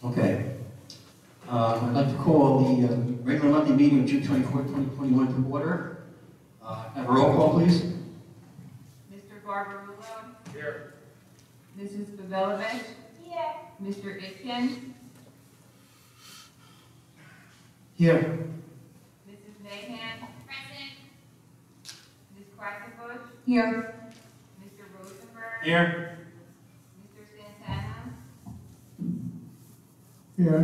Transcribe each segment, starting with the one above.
Okay. I'd like to call the regular monthly meeting of June 24, 2021 to order. Have a roll call, please. Mr. Barbarulo. Here. Mrs. Pavelovich. Here. Mr. Itkin. Here. Mrs. Mahan. Present. Ms. Quackenbush. Here. Mr. Rosenberg. Here. Mr. Santana. Here.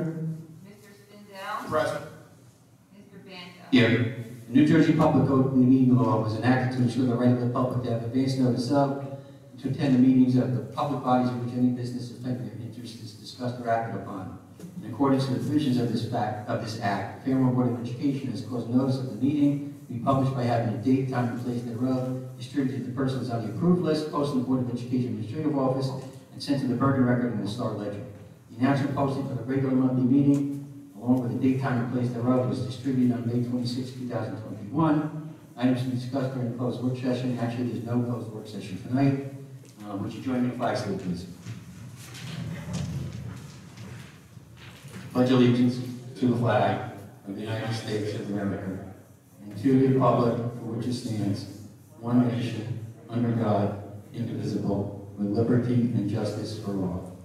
Mr. Spindell. Present. Mr. Banta. Here. The New Jersey Public Open Meeting Law was enacted to ensure the right of the public to have advance notice of, and to attend the meetings of the public bodies in which any business affecting their interest is discussed or acted upon. In accordance with the provisions of this act, the Fairmont Board of Education has caused notice of the meeting to be published by having a date, time, and place thereof, distributed to persons on the approved list, posted in the Board of Education Administrative Office, and sent to the Bergen Record and the Star Ledger. The announcement posted for the regular monthly meeting, along with the date, time, and place thereof, was distributed on May 26, 2021. Items to be discussed during the closed work session. Actually, there's no closed work session tonight. Would you join me in flag salute, please? Pledge allegiance to the flag of the United States of America and to the republic for which it stands, one nation, under God, indivisible, with liberty and justice for all.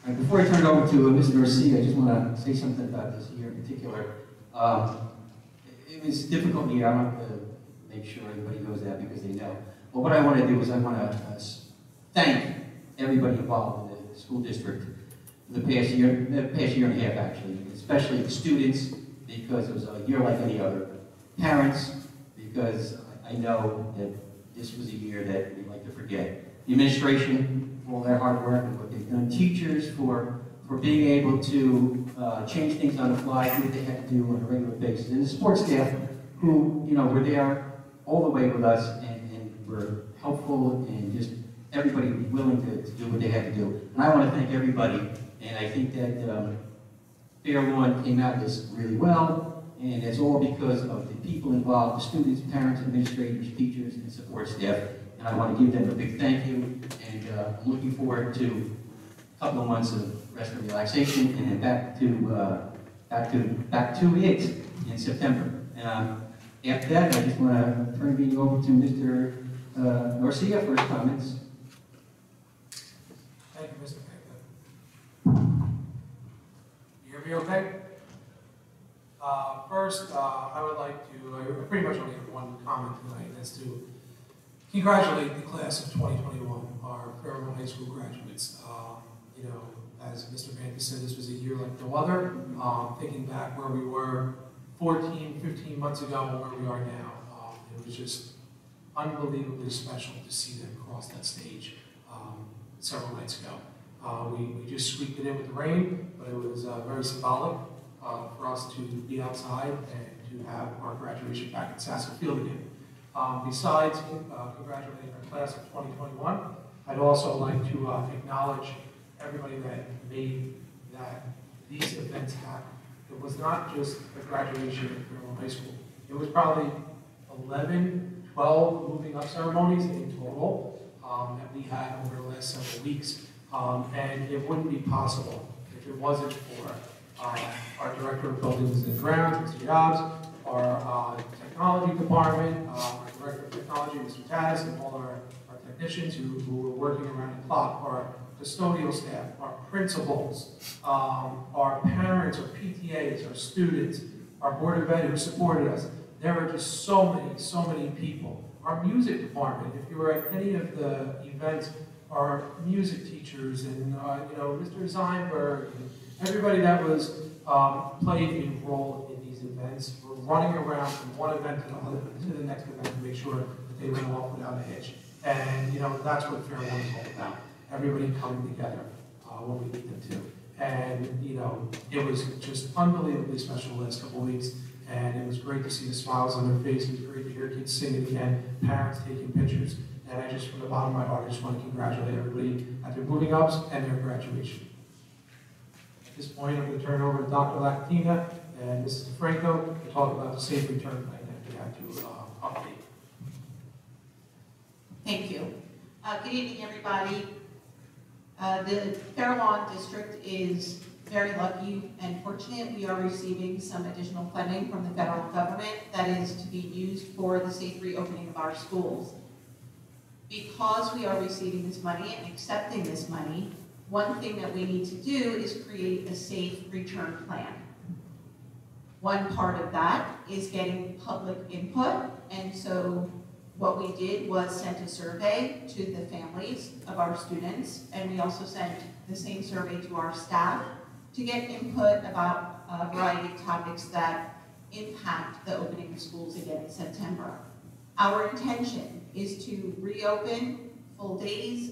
And before I turn it over to Mr. Garcia, I just want to say something about this year in particular. It was a difficult year. I'm not going to make sure everybody knows that because they know. But what I want to do is I want to thank everybody involved in the school district for the past year and a half, actually, especially the students, because it was a year like any other. Parents, because I know that this was a year that we'd like to forget. The administration, for all their hard work and what they've done. Teachers for being able to change things on the fly, do what they had to do on a regular basis. And the support staff who, were there all the way with us and were helpful and just everybody willing to do what they had to do. And I want to thank everybody. And I think that Fairlawn came out of this really well. And it's all because of the people involved, the students, parents, administrators, teachers, and support staff. And I want to give them a big thank you. And I'm looking forward to a couple of months of rest and relaxation, and then back to it in September. After that, I just want to turn the meeting over to Mr. Garcia for his comments. Thank you, Mr. Baker. You hear me okay? First, I would like to, I pretty much only have one comment tonight, that's to congratulate the class of 2021, our Fairmont High School graduates. As Mr. Banta said, this was a year like no other. Thinking back where we were 14, 15 months ago and where we are now, it was just unbelievably special to see them cross that stage several nights ago. We just squeaked it in with the rain, but it was very symbolic for us to be outside and to have our graduation back at Sasso Field again. Besides congratulating our class of 2021, I'd also like to acknowledge everybody that made these events happen. It was not just a graduation at Fairmont High School. It was probably 11, 12 moving up ceremonies in total that we had over the last several weeks. And it wouldn't be possible if it wasn't for our Director of Buildings and Grounds, Mr. Jobs, our Technology Department, our Director of Technology, Mr. Tatis, and all our technicians who were working around the clock, our custodial staff, our principals, our parents, our PTAs, our students, our Board of Ed who supported us. There are just so many people. Our music department, if you were at any of the events, our music teachers and Mr. Zeinberg, and everybody that was played a role in these events were running around from one event to the next event to make sure that they went off without a hitch. And that's what Fairlawn is all about. Everybody coming together when we need them to. And it was just unbelievably special the last couple of weeks. And it was great to see the smiles on their faces, great to hear kids singing again, parents taking pictures. And I just, from the bottom of my heart, I just want to congratulate everybody at their moving ups and their graduation. At this point, I'm going to turn it over to Dr. Lacatina and Mrs. DeFranco to talk about the safe return plan that we have to update. Thank you. Good evening, everybody. The Fair Lawn District is very lucky and fortunate. We are receiving some additional funding from the federal government that is to be used for the safe reopening of our schools. Because we are receiving this money and accepting this money, one thing that we need to do is create a safe return plan. One part of that is getting public input, and so what we did was sent a survey to the families of our students, and we also sent the same survey to our staff to get input about a variety of topics that impact the opening of schools again in September. Our intention is to reopen full days,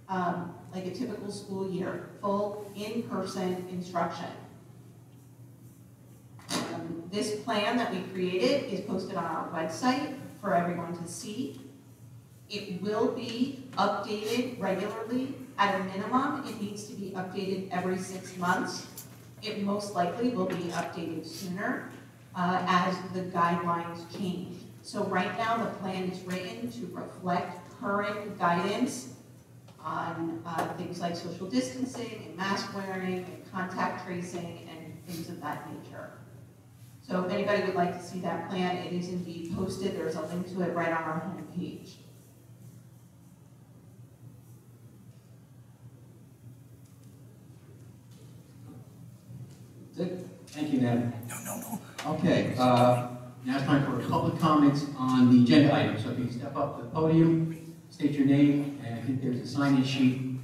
like a typical school year, full in-person instruction. This plan that we created is posted on our website for everyone to see. It will be updated regularly. At a minimum, it needs to be updated every 6 months. It most likely will be updated sooner as the guidelines change. So right now, the plan is written to reflect current guidance on things like social distancing and mask wearing and contact tracing and things of that nature. So if anybody would like to see that plan, it is indeed posted. There's a link to it right on our homepage. Good. Thank you, Ned. No. Okay, now it's time for public comments on the agenda item. So if you step up to the podium, state your name, and I think there's a sign-in sheet.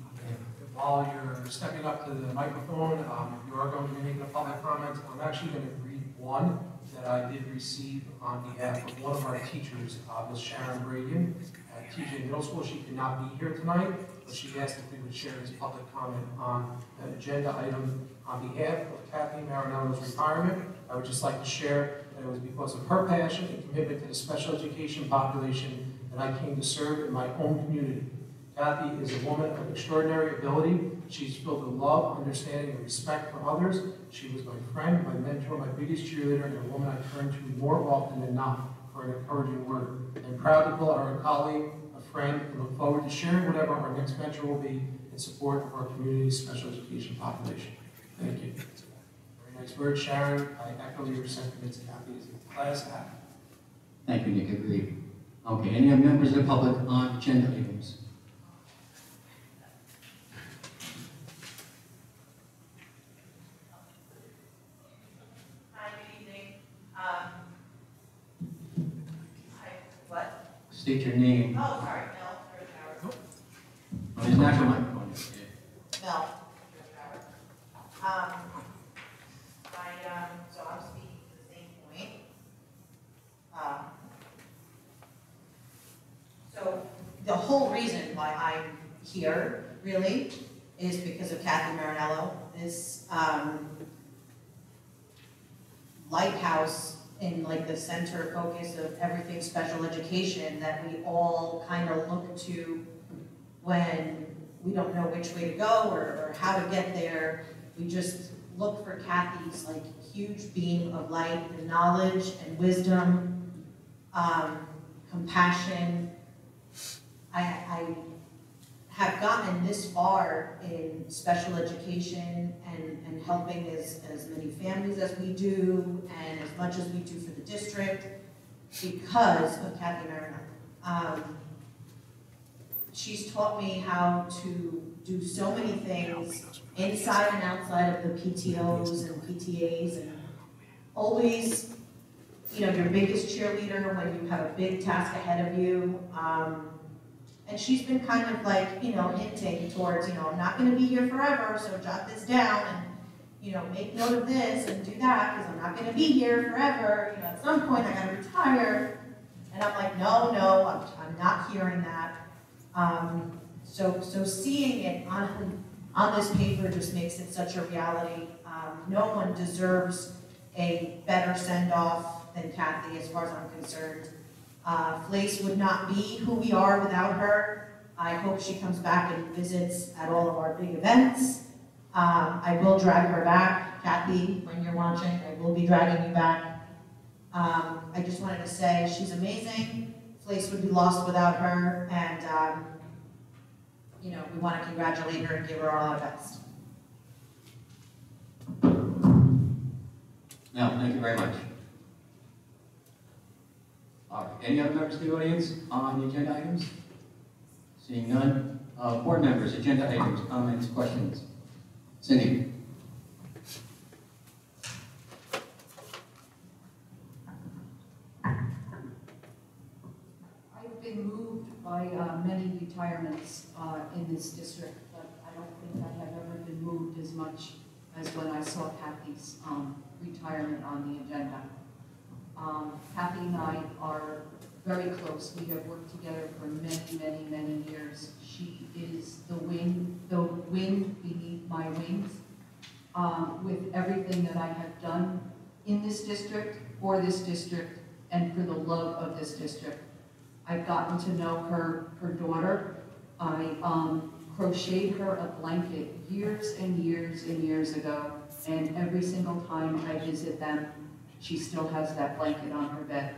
While you're stepping up to the microphone, if you are going to be making a public comment, I'm actually going to read one that I did receive on behalf of one of our teachers, Ms. Sharon Reagan at TJ Middle School. She could not be here tonight, but she asked if we would share this public comment on the agenda item on behalf of Kathy Marinello's retirement. I would just like to share that it was because of her passion and commitment to the special education population that I came to serve in my own community. Kathy is a woman of extraordinary ability. She's filled with love, understanding, and respect for others. She was my friend, my mentor, my biggest cheerleader, and a woman I turn to more often than not for an encouraging word. I'm proud to call her a colleague, a friend, and look forward to sharing whatever our next venture will be in support of our community's special education population. Thank you. Very nice word, Sharon. I echo your sentiments. Kathy is a class act. Thank you, Nick. Agreed. Okay, any other members of the public on agenda items? State your name. Oh, sorry, Mel. Oh, there's an actual microphone. Mel. So I'm speaking to the same point. So the whole reason why I'm here, really, is because of Kathy Marinello. This lighthouse in like the center focus of everything special education that we all kind of look to when we don't know which way to go or how to get there. We just look for Kathy's like huge beam of light and knowledge and wisdom, compassion. I have gotten this far in special education and helping as many families as we do and as much as we do for the district because of Kathy Marinello. She's taught me how to do so many things inside and outside of the PTOs and PTAs and always, you know, your biggest cheerleader when you have a big task ahead of you. And she's been kind of like, you know, hinting towards, you know, I'm not going to be here forever, so jot this down and, you know, make note of this and do that because I'm not going to be here forever. You know, at some point I got to retire. And I'm like, no, I'm not hearing that. So seeing it on this paper just makes it such a reality. No one deserves a better send-off than Kathy as far as I'm concerned. Flace would not be who we are without her. I hope she comes back and visits at all of our big events. I will drag her back. Kathy, when you're watching, I will be dragging you back. I just wanted to say she's amazing. Flace would be lost without her, and we want to congratulate her and give her all our best. No, thank you very much. All right, any other members of the audience on the agenda items? Seeing none. Board members, agenda items, comments, questions? Cindy? I've been moved by many retirements in this district, but I don't think I have ever been moved as much as when I saw Kathy's retirement on the agenda. Kathy and I are very close. We have worked together for many, many, many years. She is the wind beneath my wings. With everything that I have done in this district, for this district, and for the love of this district. I've gotten to know her daughter. I crocheted her a blanket years and years and years ago, and every single time I visit them, she still has that blanket on her bed.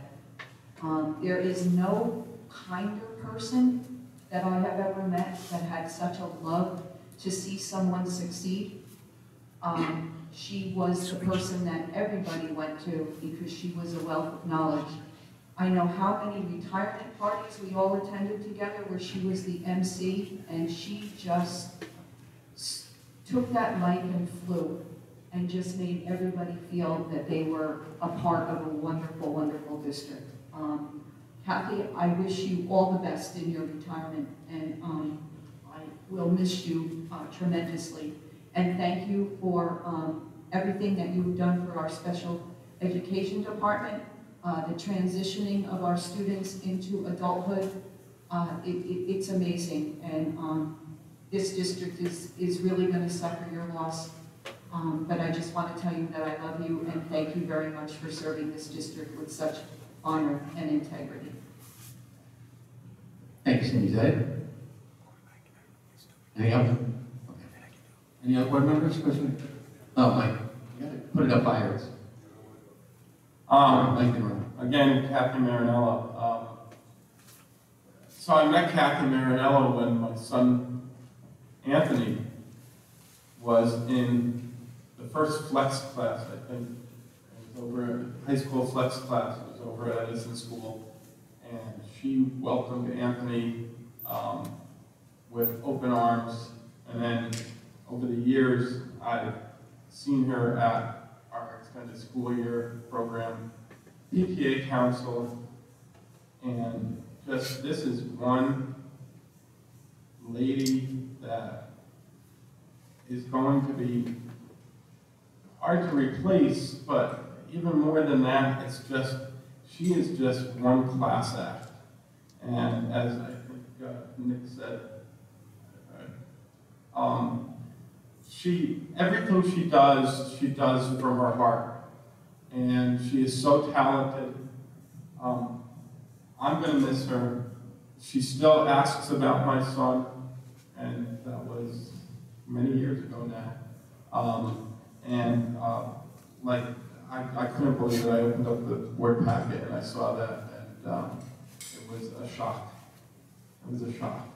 There is no kinder person that I have ever met that had such a love to see someone succeed. She was the person that everybody went to because she was a wealth of knowledge. I know how many retirement parties we all attended together where she was the MC, and she just took that mic and flew and just made everybody feel that they were a part of a wonderful, wonderful district. Kathy, I wish you all the best in your retirement, and I will miss you tremendously. And thank you for everything that you've done for our special education department, the transitioning of our students into adulthood. It's amazing, and this district is really going to suffer your loss. But I just want to tell you that I love you and thank you very much for serving this district with such honor and integrity. Thank you, Cindy. Is that it? Any other? Okay. Any other board members? Question? Oh, Mike. You gotta put it up higher. Again, Kathy Marinello. So I met Kathy Marinello when my son Anthony was in the first flex class, I think. It was over at high school flex class. It was over at Edison School. And she welcomed Anthony with open arms. And then over the years, I've seen her at our extended school year program, PTA council, and just this is one lady that is going to be hard to replace, but even more than that, it's just, she is just one class act. And as I think Nick said, everything she does from her heart. And she is so talented. I'm going to miss her. She still asks about my son, and that was many years ago now. I couldn't believe that I opened up the word packet and I saw that, and it was a shock. It was a shock.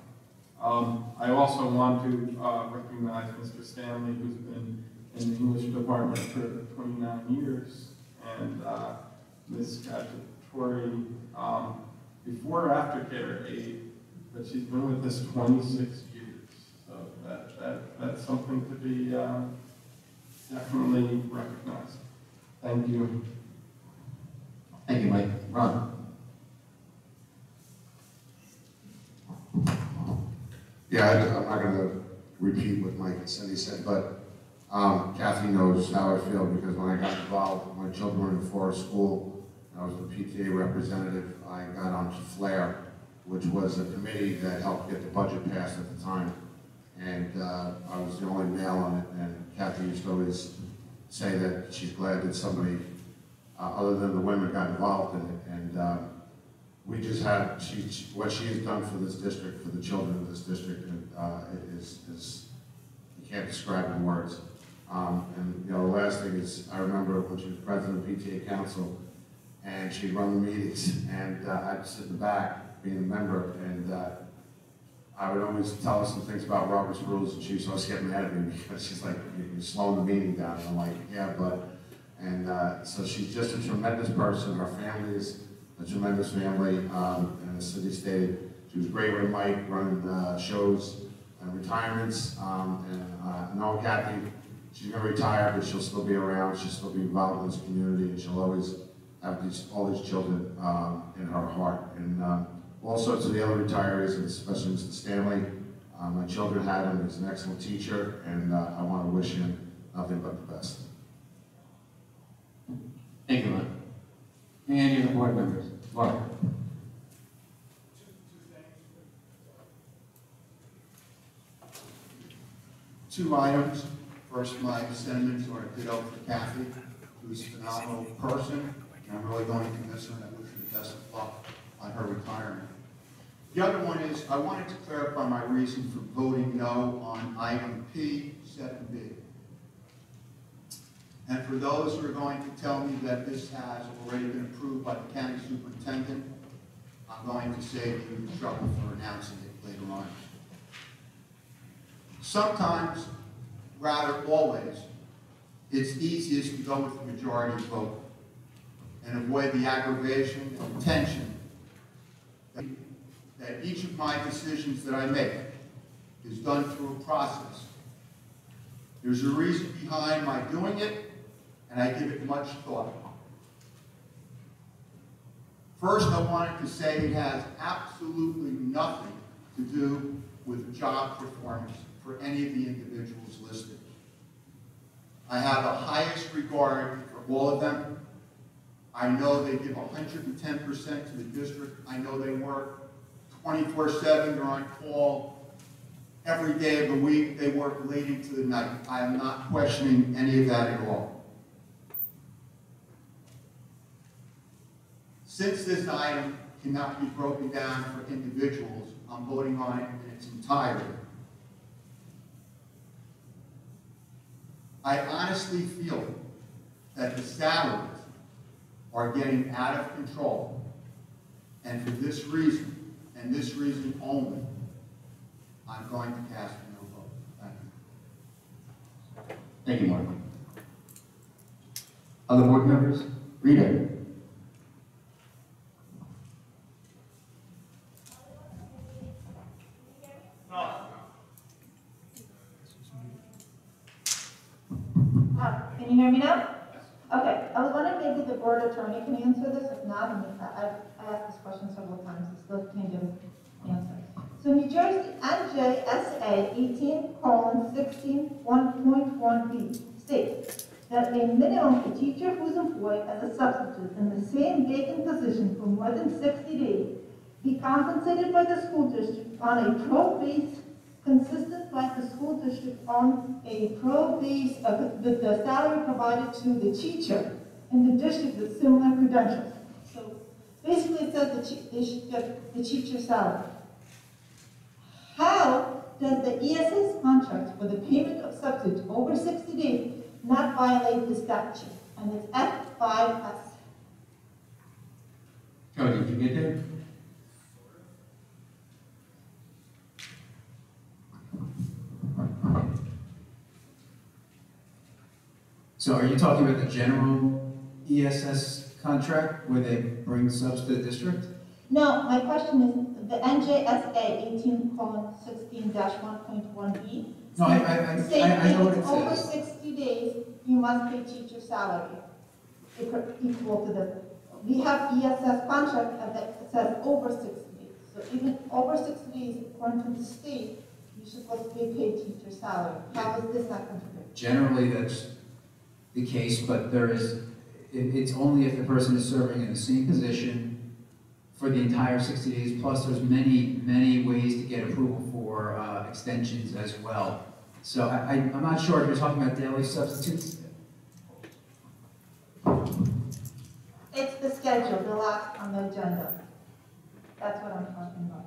I also want to recognize Mr. Stanley, who's been in the English department for 29 years, and Ms. Cacciatore, before or after care aide, but she's been with us 26 years. So that's something to be definitely recognized. Thank you. Thank you, Mike. Ron? Yeah, I'm not going to repeat what Mike and Cindy said, but Kathy knows how I feel because when I got involved, my children were in Forest School, I was the PTA representative, I got onto FLAIR, which was a committee that helped get the budget passed at the time. And I was the only male on it, and Kathy used to always say that she's glad that somebody other than the women got involved in it. And we just had, what she has done for this district, for the children of this district, is you can't describe in words. And the last thing is, I remember when she was president of PTA Council, and she'd run the meetings, and I'd sit in the back, being a member, and I would always tell her some things about Robert's rules, and she used to always get mad at me because she's like, you're slowing the meeting down. And I'm like, yeah, but, and so she's just a tremendous person. Her family is a tremendous family. And as Cindy stated, she was great with Mike, running shows and retirements. Knowing Kathy, she's gonna retire, but she'll still be around. She'll still be involved in this community, and she'll always have all these children in her heart. And also to the other retirees, and especially Mr. Stanley, my children had him. He's an excellent teacher, and I want to wish him nothing but the best. Thank you, Mark. Any other board members? Mark? Two items. First, my sentiments are ditto for Kathy, who's a phenomenal person, and I'm really going to miss her, and I wish her the best of luck on her retirement. The other one is, I wanted to clarify my reason for voting no on item P, 7B. And for those who are going to tell me that this has already been approved by the county superintendent, I'm going to save you the trouble for announcing it later on. Sometimes, rather always, it's easiest to go with the majority vote and avoid the aggravation and tension that each of my decisions that I make is done through a process. There's a reason behind my doing it, and I give it much thought. First, I wanted to say it has absolutely nothing to do with job performance for any of the individuals listed. I have the highest regard for all of them. I know they give 110% to the district. I know they work 24/7, they're on call every day of the week. They work late into the night. I am not questioning any of that at all. Since this item cannot be broken down for individuals, I'm voting on it in its entirety. I honestly feel that the salaries are getting out of control, and for this reason, and this reason only, I'm going to cast a no vote. Thank you. Thank you, Mark. Other board members? Rita? Can you hear me now? Okay, I was wondering maybe the board attorney can answer this. If not, I asked this question several times, I still can't give an answer. So New Jersey NJSA 18:16 1.1b states that a minimum a teacher who's employed as a substitute in the same vacant position for more than 60 days be compensated by the school district on a pro base consistent by the school district on a pro base with the salary provided to the teacher in the district with similar credentials. So basically it says they should get the teacher's salary. How does the ESS contract for the payment of subsidies over 60 days not violate the statute? And it's F5S. Joe, did you get there? So are you talking about the general ESS contract where they bring subs to the district? No, my question is the NJSA 18:16-1.1b. No, I know what it If it's over says. 60 days, you must pay teacher salary equal to the. We have ESS contract that says over 60 days. So even over 60 days, according to the state, you're supposed to be paid teacher salary. How is this not contributed? Generally, that's the case, but it's only if the person is serving in the same position for the entire 60 days, plus there's many ways to get approval for extensions as well. So I'm not sure if you're talking about daily substitutes. It's the schedule, the last on the agenda. That's what I'm talking about.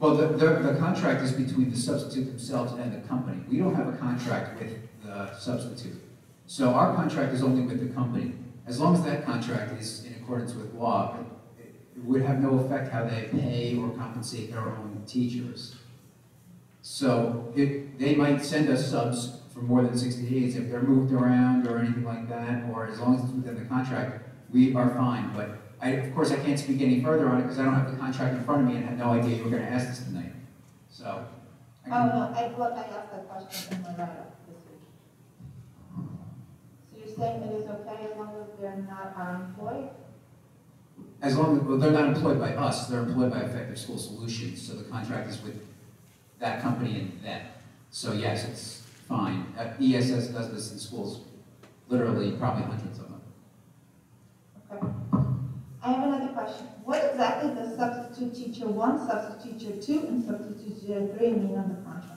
Well, the contract is between the substitute themselves and the company. We don't have a contract with the substitute. So our contract is only with the company. As long as that contract is in accordance with law, would have no effect how they pay or compensate their own teachers. So they might send us subs for more than 60 days if they're moved around or anything like that, or as long as it's within the contract, we are fine. But of course, I can't speak any further on it because I don't have the contract in front of me and had no idea you were going to ask this tonight. So. Oh, no, I asked that question in my write-up this week. So you're saying it is okay as long as they're not our employee? As long as, well, they're not employed by us, they're employed by Effective School Solutions, so the contract is with that company and them. So yes, it's fine. ESS does this in schools, literally probably hundreds of them. Okay. I have another question. What exactly does substitute teacher 1, substitute teacher 2, and substitute teacher 3 mean on the contract?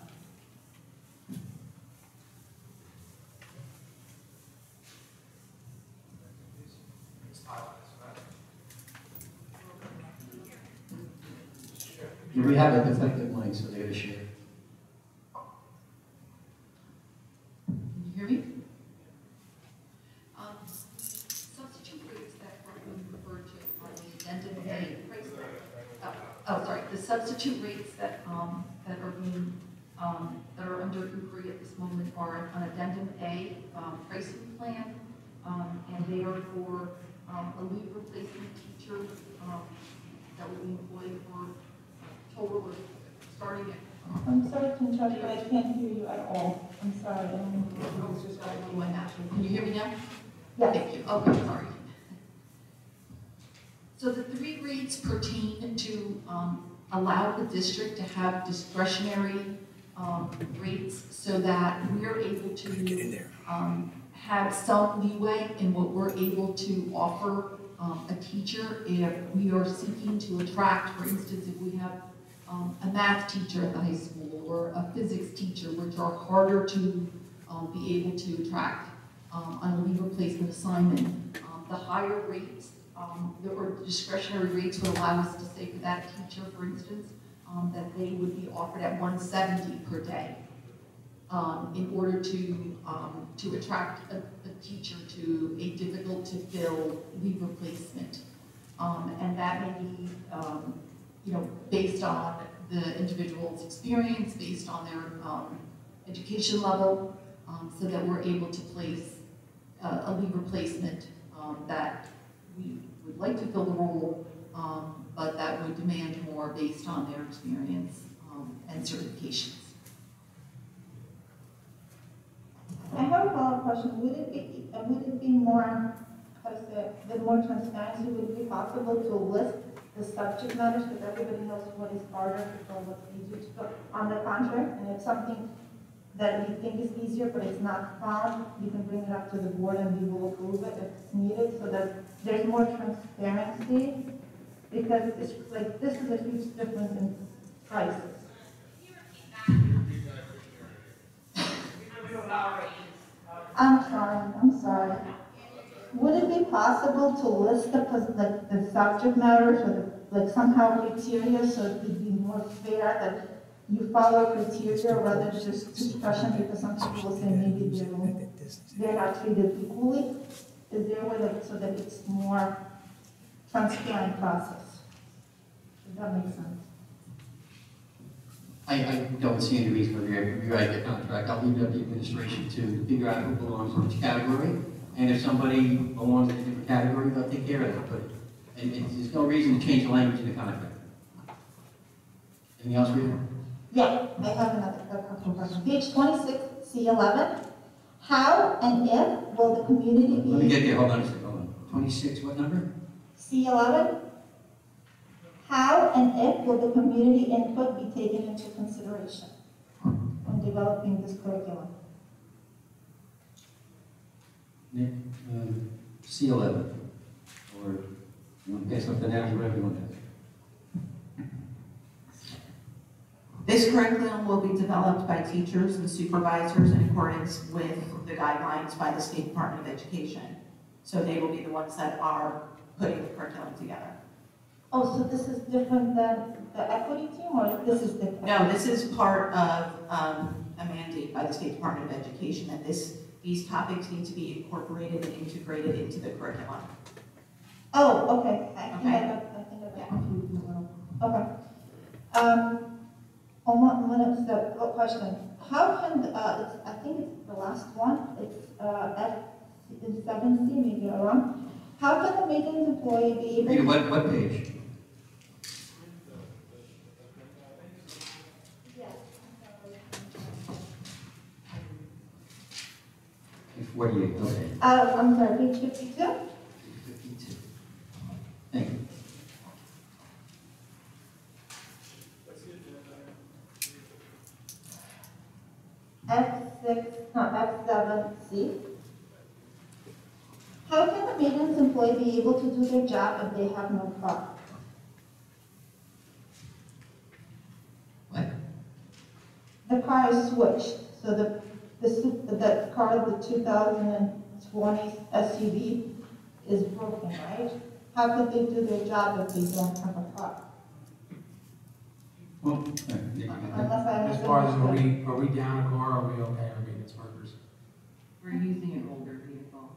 We have a defective mic, so they're going to share. Can you hear me? Substitute rates that are being referred to on the addendum A price list. Sorry, the substitute rates that that are being that are under inquiry at this moment are an addendum A pricing plan, and they are for a leave replacement teacher that will be employed for total of starting at. I'm sorry to interrupt you, but I can't hear you at all. I'm sorry, I don't mean to be disrespectful. Can you hear me now? Yes. Thank you. Okay, sorry. So the 3 rates pertain to allow the district to have discretionary rates so that we are able to have some leeway in what we're able to offer a teacher if we are seeking to attract, for instance, if we have a math teacher at the high school or a physics teacher, which are harder to be able to attract on a leave replacement assignment. The higher rates, or discretionary rates would allow us to say for that teacher, for instance, that they would be offered at $170 per day in order to attract a teacher to a difficult to fill leave replacement. And that may be based on the individual's experience, based on their education level, so that we're able to place a leave replacement that we would like to fill the role, but that would demand more based on their experience and certifications. I have a follow-up question. Would it be more, how to say, with more transparency, would it be possible to list the subject matters, because everybody knows what is harder to fill, what's easier to fill on the contract, and if something that you think is easier but it's not found, you can bring it up to the board and we will approve it if it's needed, so that there's more transparency, because it's like, this is a huge difference in prices. I'm sorry. Would it be possible to list the subject matters or like somehow criteria so it would be more fair that you follow criteria rather than just discussion, because some people will say maybe they're not treated equally? Is there a way so that it's more transparent process? Does that make sense? I don't see any reason for rewrite the contract. I'll leave it up to the administration to figure out who belongs in which category. And if somebody belongs in a different category, they'll take care of it. But there's no reason to change the language in the contract. Anything else, Rita? Yeah, I have a couple of questions. Page 26, C11. How and if will the community be... Let me get there. Hold on a second. Hold on. 26, what number? C11. How and if will the community input be taken into consideration when developing this curriculum? Nick, C11. Or you want to guess something else, whatever you want to ask. This curriculum will be developed by teachers and supervisors in accordance with the guidelines by the State Department of Education. So they will be the ones that are putting the curriculum together. Oh, so this is different than the equity team, or this is different? No, this is part of a mandate by the State Department of Education that these topics need to be incorporated and integrated into the curriculum. Oh, okay. I think I Okay. got Okay. One step, a question. How can, I think it's the last one, it's F7C, maybe I'm wrong. How can the maintenance employee be able Rita, to? what page? Yes. Page 48, okay. I'm sorry, page 52? 52. Thank you. F7C. How can the maintenance employee be able to do their job if they have no car? What? The car is switched, so the car, the 2020 SUV is broken, right? How could they do their job if they don't have a car? Well, Unless I As far as, misunderstood. are we down a car, are we okay, our maintenance workers? We're using an older vehicle.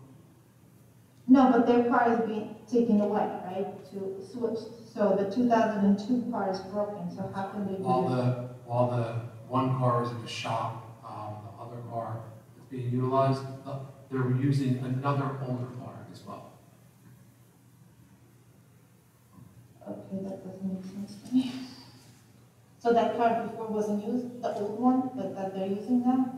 No, but their car is being taken away, right, to switch. So the 2002 car is broken, so how can they do it? While the one car is in the shop, the other car is being utilized, they're using another older car as well. Okay, that doesn't make sense to me. So that car before wasn't used, the old one that they're using now?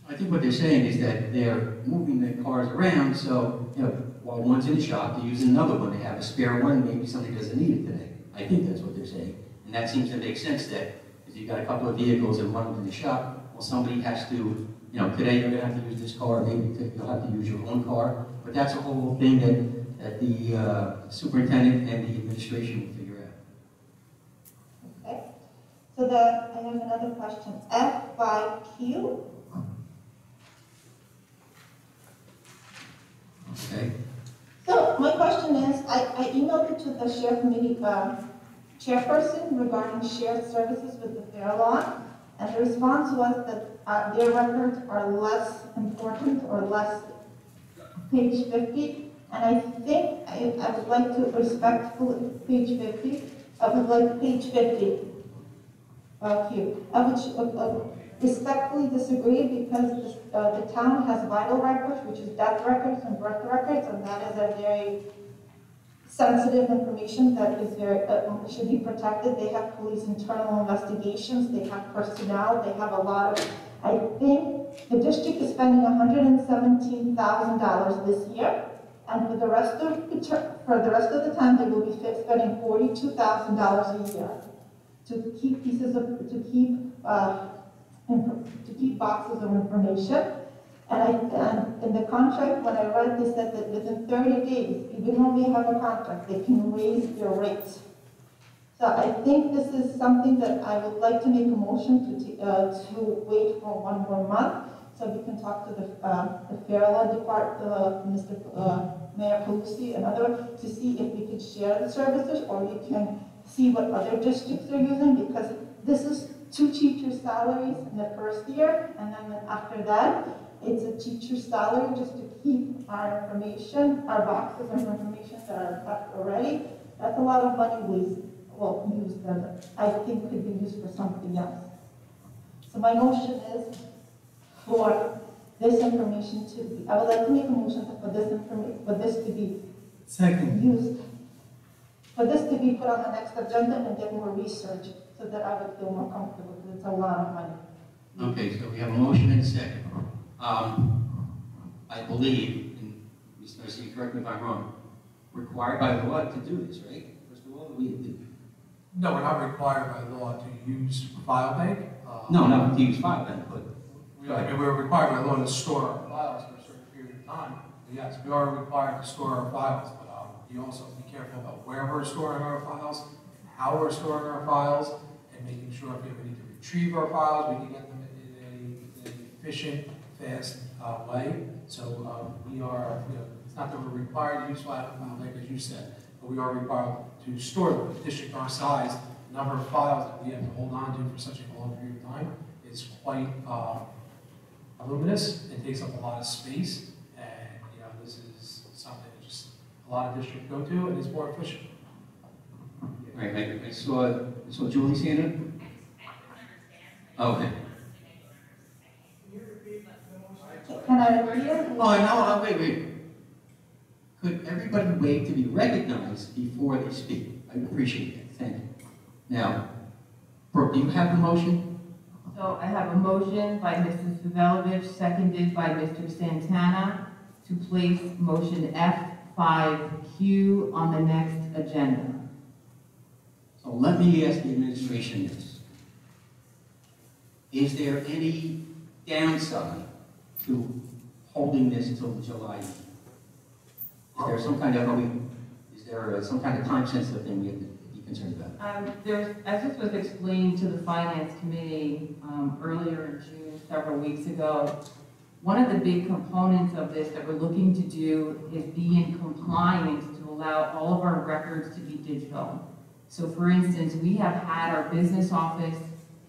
I think what they're saying is that they're moving the cars around, so, you know, while one's in the shop, they're using another one. They have a spare one, maybe somebody doesn't need it today. I think that's what they're saying. And that seems to make sense that, if you've got a couple of vehicles and one's in the shop, well, somebody has to, you know, today you're gonna have to use this car, maybe you'll have to use your own car. But that's a whole thing that the superintendent and the administration will figure out. Okay. So I have another question. F5Q? Okay? So my question is, I emailed it to the share committee chairperson regarding shared services with the fair lawn, and the response was that their records are less important or less page 50, and I think I would like to respectfully, page 50, I would like page 50, Q. I would respectfully disagree because the town has vital records, which is death records and birth records, and that is a very sensitive information that is very, should be protected. They have police internal investigations, they have personnel, they have a lot of, I think the district is spending $117,000 this year, and for the rest of the time, they will be spending $42,000 a year to keep boxes of information. And in the contract, when I read, they said that within 30 days, even when we have a contract, they can raise their rates. So I think this is something that I would like to make a motion to wait for 1 more month, so we can talk to the fair law department, Mr. Mayor Pelosi and others, to see if we could share the services, or we can see what other districts are using, because this is 2 teachers' salaries in the first year, and then after that, it's a teacher's salary just to keep our information, our boxes of information that are left already. That's a lot of money used that I think could be used for something else. So my motion is for this information to be, I would like to make a motion for this information, for this to be Second. used, for this to be put on the next agenda and get more research so that I would feel more comfortable, because it's a lot of money. Okay, so we have a motion and a second. I believe, and Ms. Mercy, correct me if I'm wrong, required by law to do this, right? First of all, No, we're not required by law to use file bank. no, to use file bank, but We're required by law to store our files for a certain period of time. But yes, we are required to store our files, but you also have to be careful about where we're storing our files, and how we're storing our files, and making sure if we ever need to retrieve our files, we can get them in an efficient, fast way. So we are, it's not that we're required to use file bank, as you said, but we are required to store them. A district our size, the number of files that we have to hold on to for such a long period of time is quite voluminous. It takes up a lot of space, and this is something that just a lot of districts go to, and it's more efficient. Right, I saw Julie's hand up. Okay. Can I read it? Oh, no, wait. Could everybody wait to be recognized before they speak? I appreciate that, thank you. Now, Brooke, do you have the motion? So I have a motion by Mrs. Pavelovich, seconded by Mr. Santana, to place motion F5Q on the next agenda. So let me ask the administration this. Is there any downside to holding this until July? Is there some kind of, some kind of time-sensitive thing we have to be concerned about? As this was explained to the Finance Committee earlier in June, several weeks ago, one of the big components of this that we're looking to do is be in compliance to allow all of our records to be digital. So for instance, we have had our business office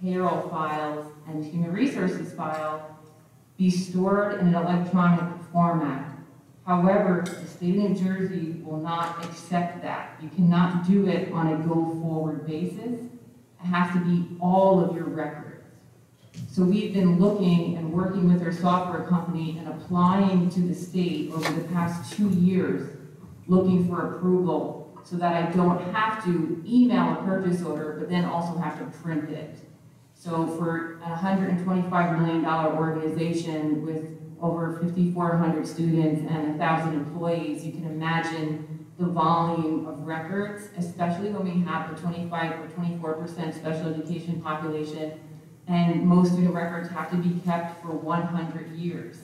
payroll files and human resources file be stored in an electronic format. However, the state of New Jersey will not accept that. You cannot do it on a go-forward basis. It has to be all of your records. So we've been looking and working with our software company and applying to the state over the past 2 years, looking for approval so that I don't have to email a purchase order, but then also have to print it. So for a $125 million organization with over 5,400 students and 1,000 employees, you can imagine the volume of records, especially when we have a 25 or 24% special education population, and most student records have to be kept for 100 years.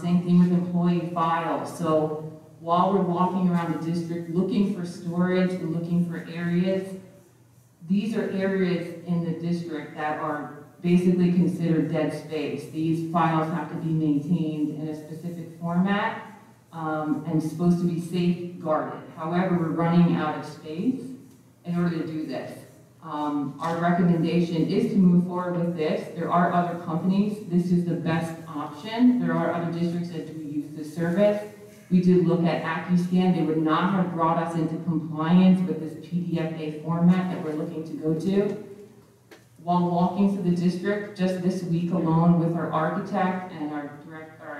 Same thing with employee files. So while we're walking around the district looking for storage and looking for areas, these are areas in the district that are basically considered dead space. These files have to be maintained in a specific format and supposed to be safeguarded. However, we're running out of space in order to do this. Our recommendation is to move forward with this. There are other companies. This is the best option. There are other districts that do use this service. We did look at AccuScan. They would not have brought us into compliance with this PDF-A format that we're looking to go to. While walking through the district, just this week alone with our architect and our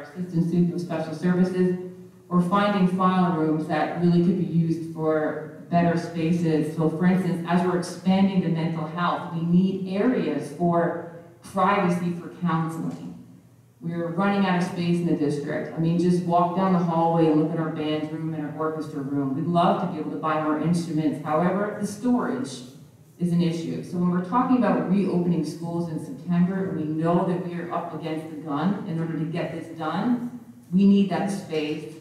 assistant student of special services, we're finding file rooms that really could be used for better spaces. So for instance, as we're expanding to mental health, we need areas for privacy for counseling. We're running out of space in the district. I mean, just walk down the hallway and look at our band room and our orchestra room. We'd love to be able to buy more instruments. However, the storage is an issue. So when we're talking about reopening schools in September, and we know that we are up against the gun in order to get this done, we need that space.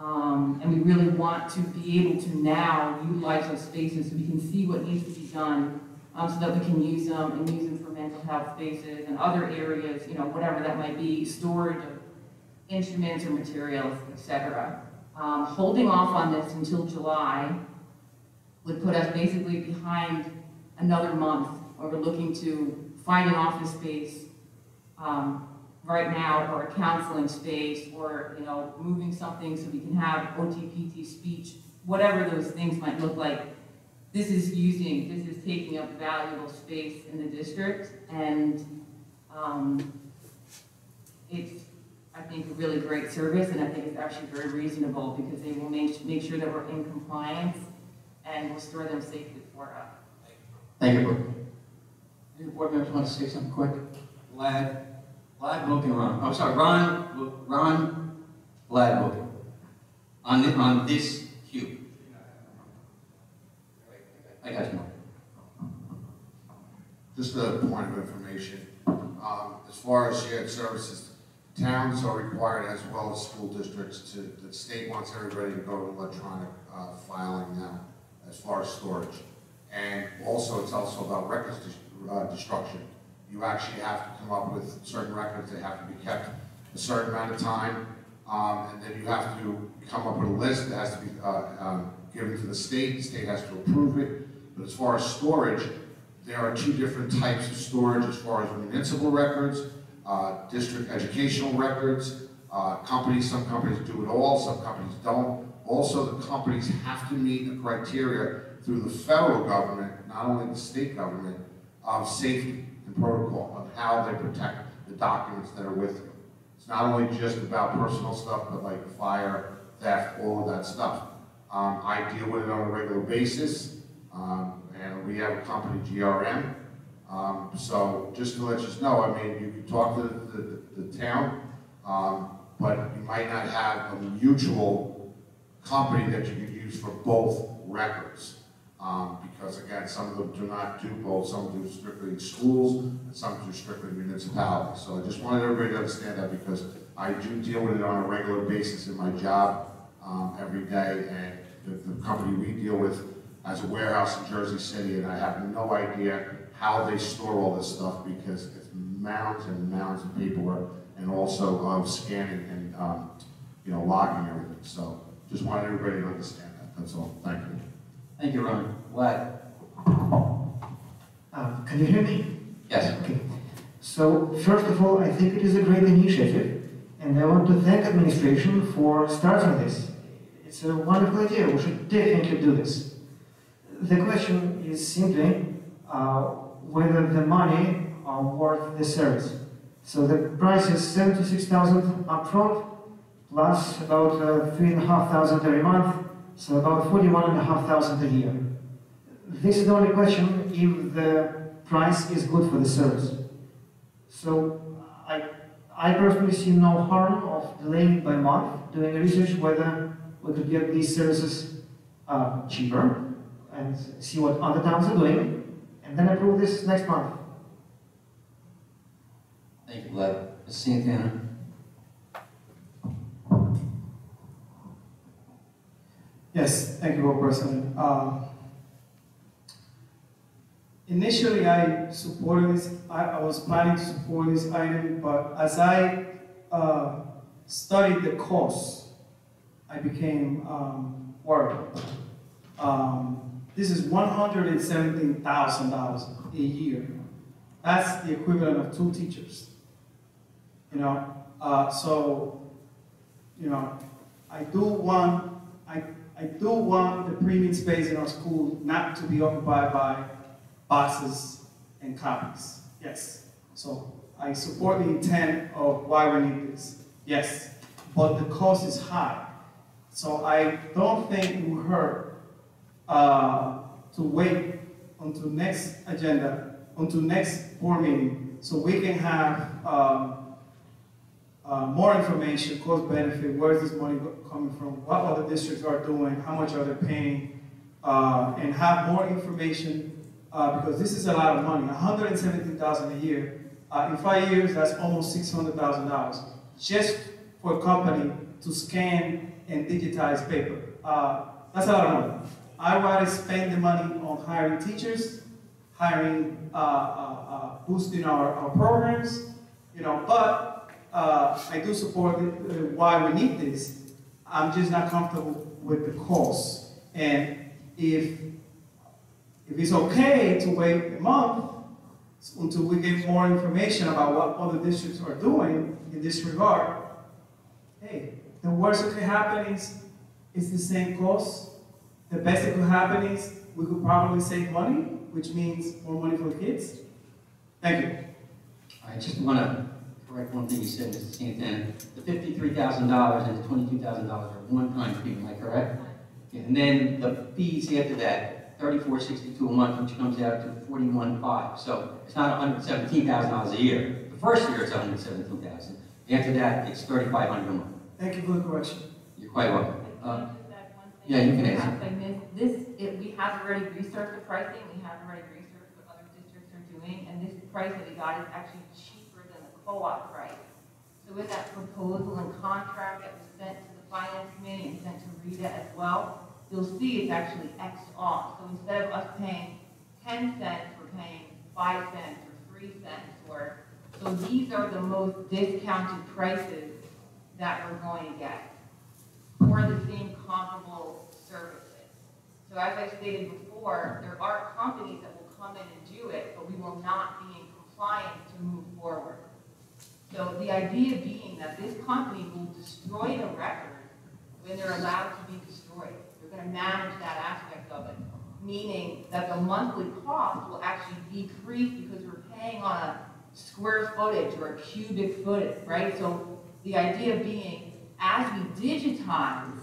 And we really want to be able to now utilize those spaces so we can see what needs to be done so that we can use them and use them for mental health spaces and other areas, you know, whatever that might be, storage of instruments or materials, etc. Holding off on this until July would put us basically behind another month where we're looking to find an office space right now, or a counseling space, or moving something so we can have OT-PT speech, whatever those things might look like. This is taking up valuable space in the district, and it's, I think, a really great service, and I think it's actually very reasonable because they will make sure that we're in compliance and will store them safely for us. Thank you, Brooke. Any board members want to say something quick? Glad looking Ron. I'm sorry, Ron Glad looking. On this cube. I got you. Just a point of information. As far as shared services, towns are required, as well as school districts, the state wants everybody to go to electronic filing now, as far as storage. And also, it's also about records destruction. You actually have to come up with certain records that have to be kept a certain amount of time, and then you have to come up with a list that has to be given to the state has to approve it. But as far as storage, there are two different types of storage as far as municipal records, district educational records, some companies do it all, some companies don't. Also, the companies have to meet a criteria through the federal government, not only the state government, of safety and protocol of how they protect the documents that are with you. It's not only just about personal stuff, but like fire, theft, all of that stuff. I deal with it on a regular basis, and we have a company, GRM. So just to let you know, I mean, you can talk to the town, but you might not have a mutual company that you could use for both records. Because again, some of them do not do both, some do strictly in schools, and some do strictly in municipalities. So I just wanted everybody to understand that because I do deal with it on a regular basis in my job every day, and the company we deal with has a warehouse in Jersey City, and I have no idea how they store all this stuff because it's mounds and mounds of paperwork, and also scanning and logging everything. So just wanted everybody to understand that. That's all. Thank you. Thank you, Ron. Vlad? Can you hear me? Yes. Okay. So, first of all, I think it is a great initiative, and I want to thank administration for starting this. It's a wonderful idea. We should definitely do this. The question is simply whether the money are worth the service. So the price is $76,000 upfront, plus about $3,500 every month. So about $41,500 a year. This is the only question if the price is good for the service. So I personally see no harm of delaying by a month, doing research whether we could get these services cheaper and see what other towns are doing, and then approve this next month. Thank you, Vlad. Ms. Santana? Yes, thank you, Board President. Initially, I supported this. I was planning to support this item, but as I studied the costs, I became worried. This is $117,000 a year. That's the equivalent of 2 teachers. I do want the premium space in our school not to be occupied by boxes and copies. Yes. So I support the intent of why we need this. Yes. But the cost is high. So I don't think it will hurt to wait until next agenda, until next board meeting, so we can have more information, cost benefit, where is this money coming from, what other districts are doing, how much are they paying, and have more information, because this is a lot of money, $117,000 a year. In 5 years, that's almost $600,000 just for a company to scan and digitize paper. That's a lot of money. I'd rather spend the money on hiring teachers, hiring, boosting our programs, but I do support why we need this. I'm just not comfortable with the cost. And if it's okay to wait a month until we get more information about what other districts are doing in this regard, hey, the worst that could happen is it's the same cost. The best that could happen is we could probably save money, which means more money for the kids. Thank you. I just want to correct one thing you said, Mr. Santana. The $53,000 and the $22,000 are one-time fee, am I correct? Yeah. And then the fees after that, $34.62 a month, which comes out to $41.5. So it's not $117,000 a year. The first year it's $117,000. After that, it's $3,500 a month. Thank you for the correction. You're quite welcome. Yeah, you can answer. We have already researched the pricing, we have already researched what other districts are doing, and this price that we got is actually cheaper than the co-op price. So with that proposal and contract that was sent to the Finance Committee and sent to Rita as well, you'll see it's actually X off. So instead of us paying 10 cents, we're paying 5 cents or 3 cents. So these are the most discounted prices that we're going to get for the same comparable services. So as I stated before, there are companies that will come in and do it, but we will not be in compliance to move forward. So the idea being that this company will destroy the record when they're allowed to be destroyed. They're going to manage that aspect of it. meaning that the monthly cost will actually decrease because we're paying on a square footage or a cubic footage, right? So the idea being, as we digitize,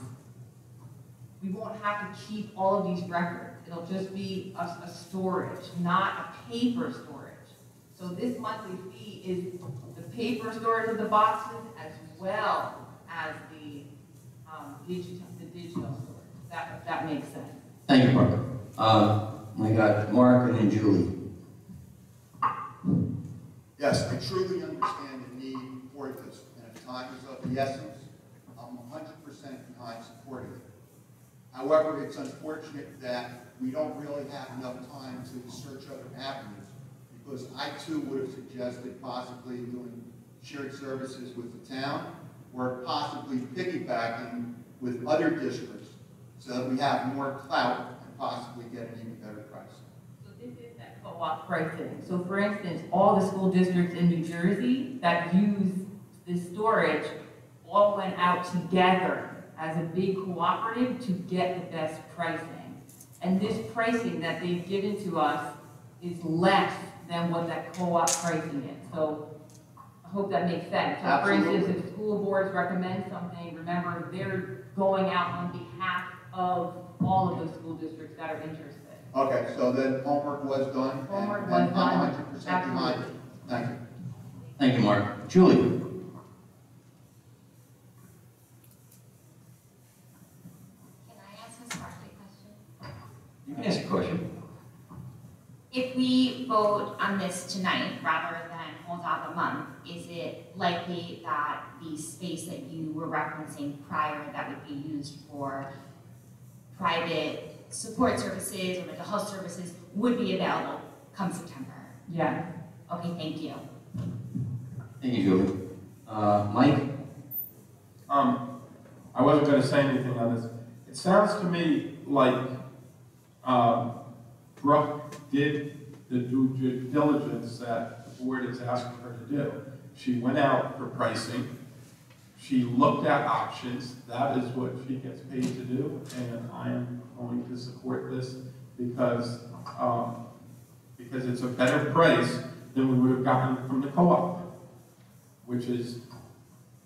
we won't have to keep all of these records. It'll just be a storage, not a paper storage. So this monthly fee is the paper storage of the boxes as well as the digital storage. If that makes sense. Thank you, Mark. I got Mark and then Julie. Yes, I truly understand the need for this, and if time is of the essence, I'm 100% behind supporting it. However, it's unfortunate that we don't really have enough time to search other avenues, because I too would have suggested possibly doing shared services with the town, or possibly piggybacking with other districts, so that we have more clout and possibly get an even better price. So this is that co-op pricing. So for instance, all the school districts in New Jersey that use this storage all went out together as a big cooperative to get the best pricing. And this pricing that they've given to us is less than what that co-op pricing is. So I hope that makes sense. So for instance, if school boards recommend something, remember they're going out on behalf of all of those school districts that are interested. Okay, so then homework was done, Homework and was done. I'm 100% behind it. Thank you. Thank you, Mark. Julie. Can I ask Ms. Mark a question? You can ask a question. If we vote on this tonight rather than hold off a month, is it likely that the space that you were referencing prior that would be used for private support services or mental health services would be available come September? Yeah. Okay, thank you. Thank you, Julie. Mike? I wasn't going to say anything on this. It sounds to me like Brooke did the due diligence that the board is asking her to do. She went out for pricing. She looked at options. That is what she gets paid to do, and I am going to support this because it's a better price than we would have gotten from the co-op, which is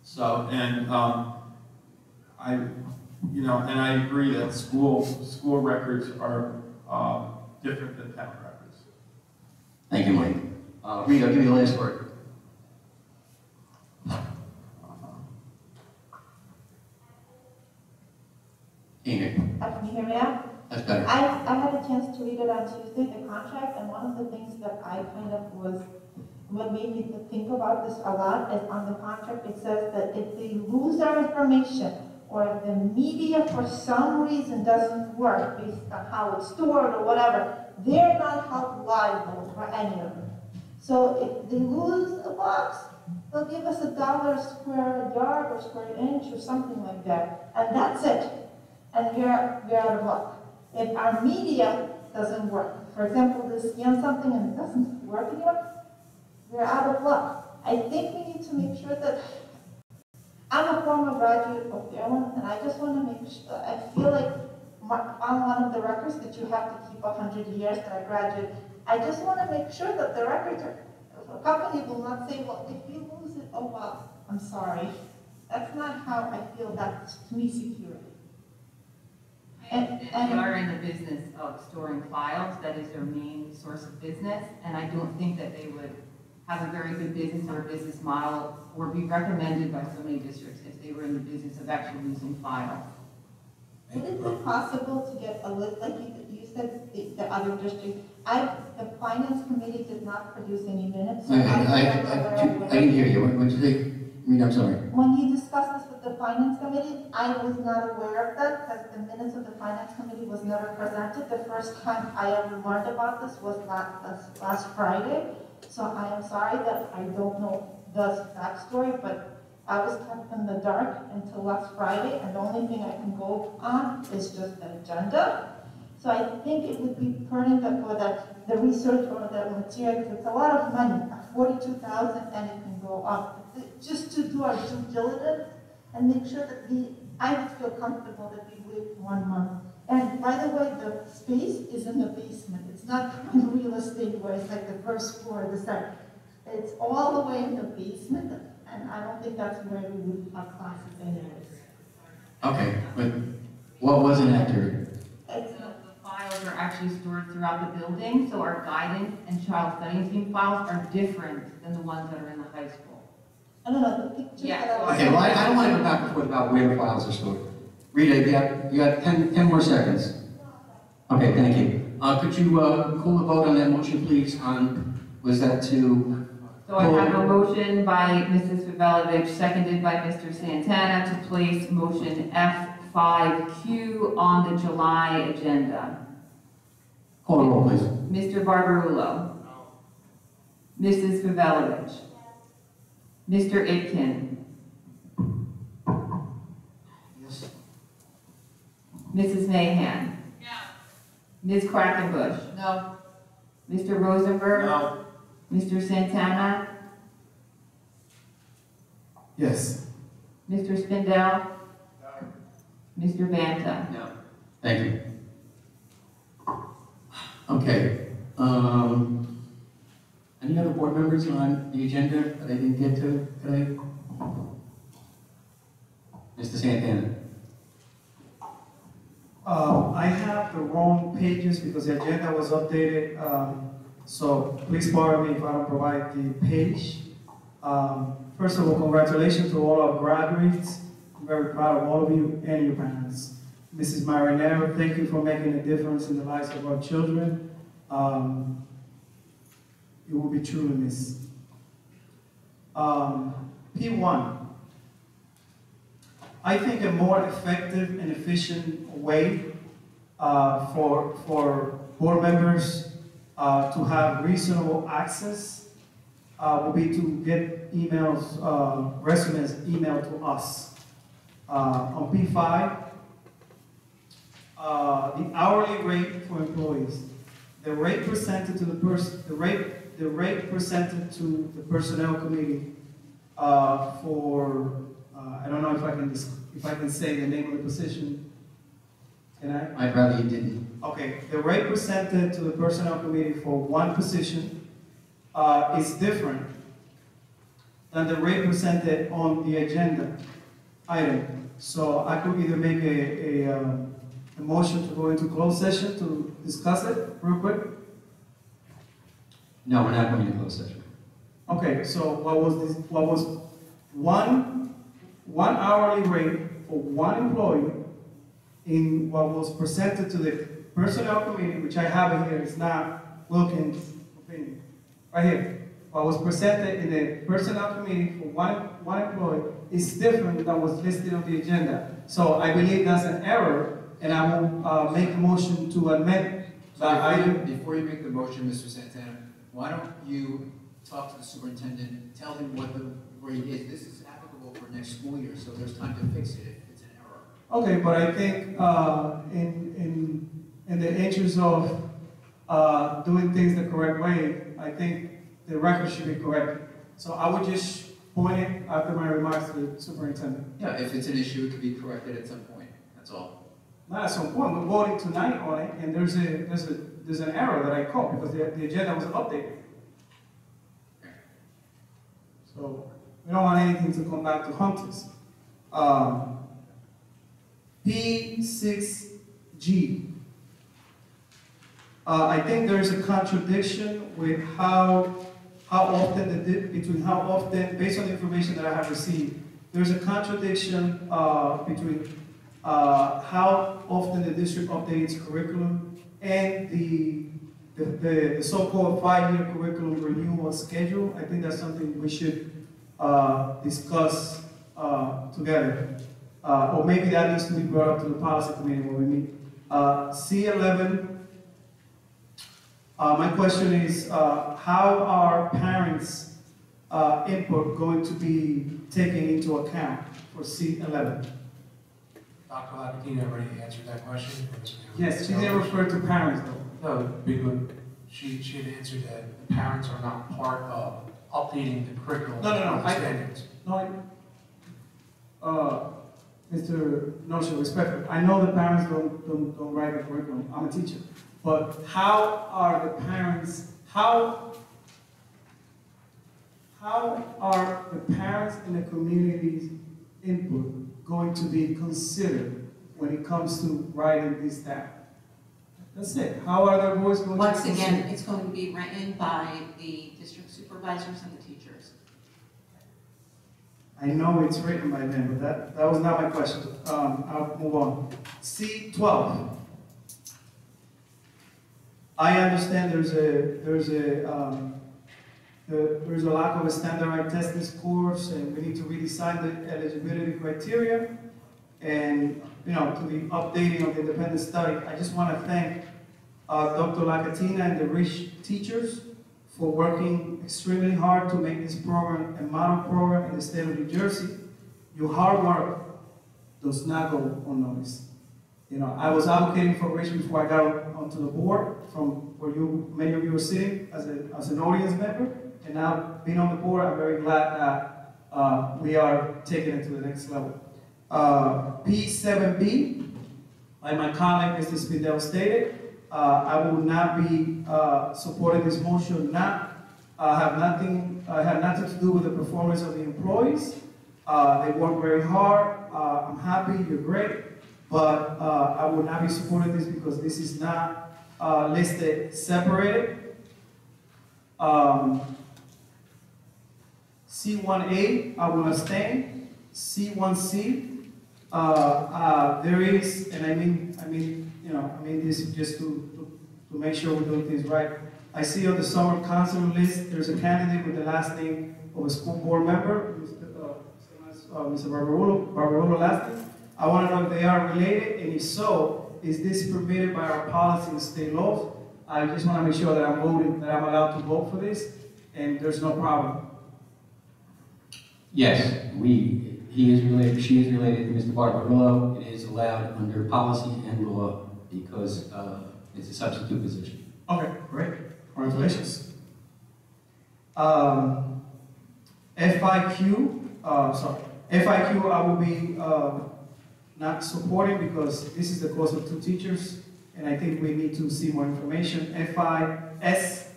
so. And I agree that school records are different than town records. Thank you, Mike. Reed, I'll give you the last word. Can you hear me now? That's better. I had a chance to read it on Tuesday, the contract, and one of the things that I kind of what made me think about this a lot is on the contract it says that if they lose their information or if the media for some reason doesn't work based on how it's stored or whatever, they're not held liable for any of it. So if they lose a box, they'll give us $1 square yard or square inch or something like that, and that's it. And we're out of luck. If our media doesn't work, for example, they scan something and it doesn't work anymore, we're out of luck. I think we need to make sure that, I'm a former graduate of Fairlawn, and I just want to make sure, I feel like on one of the records that you have to keep 100 years that I graduated, I just want to make sure that the records are, a company will not say, well, if you lose it, oh well, I'm sorry. That's not how I feel. That's, to me, security. And they are in the business of storing files. That is their main source of business. And I don't think that they would have a very good business or a business model or be recommended by so many districts if they were in the business of actually using files. Would it be possible to get a list, like you said, the other district? The finance committee did not produce any minutes. So I didn't hear you. What did you say? Reed, I'm sorry. When you discussed this with the finance committee, I was not aware of that because the minutes of the finance committee was never presented. The first time I ever learned about this was last Friday. So I am sorry that I don't know the backstory, but I was kept in the dark until last Friday, and the only thing I can go on is just the agenda. So I think it would be pertinent for the research or the material, because it's a lot of money, $42,000, and it can go up. Just to do our due diligence and make sure that I would feel comfortable that we wait 1 month. And by the way, the space is in the basement. It's not in real estate where it's like the first floor, the second. It's all the way in the basement, and I don't think that's where we would have classes anyways. Okay, but what wasn't accurate? The files are actually stored throughout the building, so our guidance and child study team files are different than the ones that are in the high school. I don't know, the pictures Yeah, that I Okay, well, I don't want to go back and forth about where the files are stored. Rita, you got 10 more seconds. Okay, thank you. Could you call the vote on that motion, please, was that to... So I have a motion by Mrs. Pavelovich, seconded by Mr. Santana, to place motion F5Q on the July agenda. Call the roll, please. Mr. Barbarulo. Mrs. Pavelovich. Mr. Aitken. Yes. Mrs. Mahan. Ms. Quackenbush. No. Mr. Rosenberg. No. Mr. Santana. Yes. Mr. Spindell. Mr. Banta. No. Thank you. Okay. Any other board members on the agenda that I didn't get to today? Mr. Santana. I have the wrong pages because the agenda was updated, so please pardon me if I don't provide the page. First of all, congratulations to all our graduates. I'm very proud of all of you and your parents. Mrs. Marinero, thank you for making a difference in the lives of our children. You will be truly missed. P1. I think a more effective and efficient way for board members to have reasonable access would be to get emails, resumes emailed to us. On P5, the hourly rate for employees, the rate presented to the rate presented to the personnel committee for I don't know if I can say the name of the position. Can I? I'd rather you didn't. Okay, the rate presented to the personnel committee for one position is different than the rate presented on the agenda item. So I could either make a motion to go into closed session to discuss it real quick. No, we're not going to close session. Okay, so what was one hourly rate for one employee in what was presented to the personnel committee, which I have in here, it's not Wilkins' opinion. Right here. What was presented in the personnel committee for one employee is different than what's listed on the agenda. So I believe that's an error, and I will make a motion to amend that item. Before you make the motion, Mr. Santana, why don't you talk to the superintendent, tell him what the rate is. This is applicable for next school year, so there's time to fix it if it's an error. Okay, but I think in the interest of doing things the correct way, I think the record should be correct. So I would just point it after my remarks to the superintendent. Yeah, if it's an issue, it could be corrected at some point, that's all. Not at some point, we're voting tonight on it, and there's an error that I caught because the agenda was updated. So we don't want anything to come back to haunt us. P6G. I think there's a contradiction with how often, based on the information that I have received, there's a contradiction between how often the district updates curriculum and the so-called 5-year curriculum renewal schedule. I think that's something we should discuss together. Or maybe that needs to be brought up to the policy committee when we meet. C11, my question is, how are parents' input going to be taken into account for C11? Dr. Lapidino already answered that question. Yes, she didn't refer to parents though. No, because she had answered that the parents are not part of updating the curriculum. No. Standards. Mr. Notion, respectfully, I know the parents don't write the curriculum, I'm a teacher, but how are the parents, how are the parents in the community's input going to be considered when it comes to writing this down? That's it. How are their voice going to be Once considered? again, it's going to be written by the district supervisors and the teachers. I know it's written by them, but that was not my question. I'll move on. C12. I understand there's a lack of a standardized testing course, and we need to redesign the eligibility criteria, and to the updating of the independent study. I just want to thank Dr. Lacatina and the RICH teachers for working extremely hard to make this program a model program in the state of New Jersey. Your hard work does not go unnoticed. I was advocating for RICH before I got onto the board, from where many of you are sitting as an audience member, and now being on the board, I'm very glad that we are taking it to the next level. P7B, like my colleague Mr. Spindell stated, I will not be supporting this motion. Have nothing to do with the performance of the employees. They work very hard. I'm happy. You're great, but I will not be supporting this because this is not listed separated. C1A, I will abstain. C1C, there is, and I mean this just to make sure we're doing things right. I see on the summer council list, there's a candidate with the last name of a school board member, Mr. Barbarolo last name. I want to know if they are related, and if so, is this permitted by our policy and state laws? I just want to make sure that I'm allowed to vote for this, and there's no problem. Yes, he is related, she is related to Mr. Barbarillo. It is allowed under policy and law because it's a substitute position. Okay, great. Congratulations. FIQ, I will be not supporting because this is the cost of 2 teachers, and I think we need to see more information. FIS,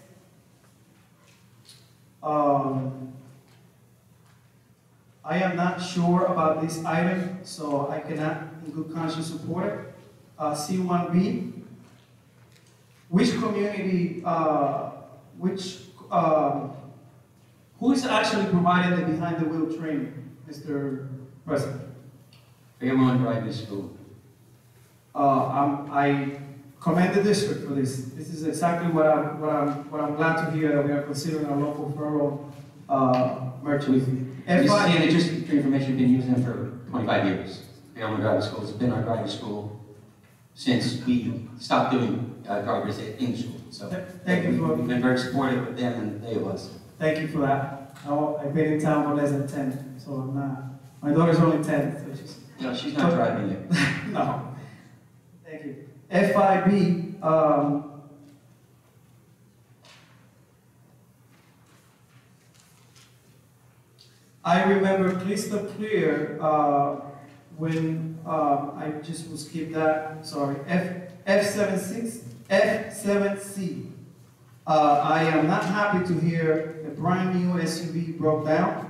I am not sure about this item, so I cannot in good conscience support it. C1B, which community, who is actually providing the behind-the-wheel training, Mr. President? Fairlawn Driving School. I commend the district for this. This is exactly what I'm glad to hear, that we are considering our local federal merchant. Just for information, we've been using them for 25 years. Fairlawn Driving School has been our driving school since we stopped doing drivers in the school. So thank you for, we've been very supportive of them and they of us. Thank you for that. I've been in town for less than 10, so I'm not. My daughter's only 10, so No, she's not driving yet. No. Thank you. FIB, I remember crystal clear when I just will skip that. Sorry. F7C. I am not happy to hear the brand new SUV broke down.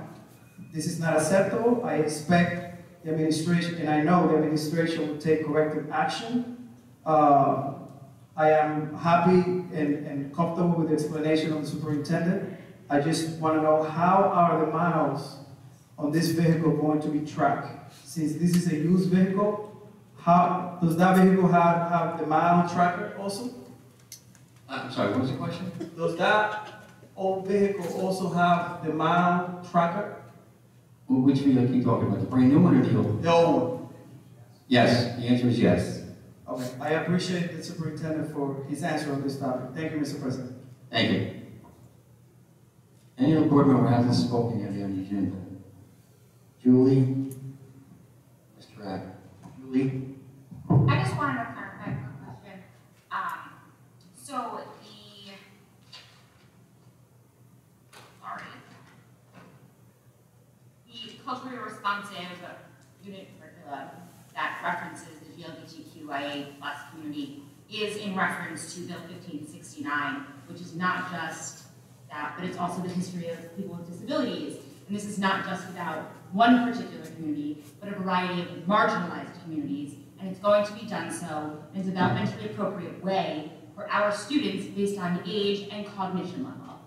This is not acceptable. I expect the administration, and I know the administration will take corrective action. I am happy and comfortable with the explanation of the superintendent. I just want to know, how are the miles on this vehicle going to be tracked? Since this is a used vehicle, how does that vehicle have the mile tracker also? I'm sorry, what was the question? Does that old vehicle also have the mile tracker? Well, which vehicle are you talking about? The brand new one or the old one? The old one. Yes, the answer is yes. Okay, I appreciate the superintendent for his answer on this topic. Thank you, Mr. President. Thank you. Any other board member hasn't spoken yet on the agenda? Julie? Mr. Rapp? Julie? I just wanted to clarify a quick question. So the culturally responsive unit curriculum that references the LGBTQIA+ community is in reference to Bill 1569, which is not just that, but it's also the history of people with disabilities. And this is not just about one particular community, but a variety of marginalized communities. And it's going to be done so in a developmentally appropriate way for our students based on age and cognition level.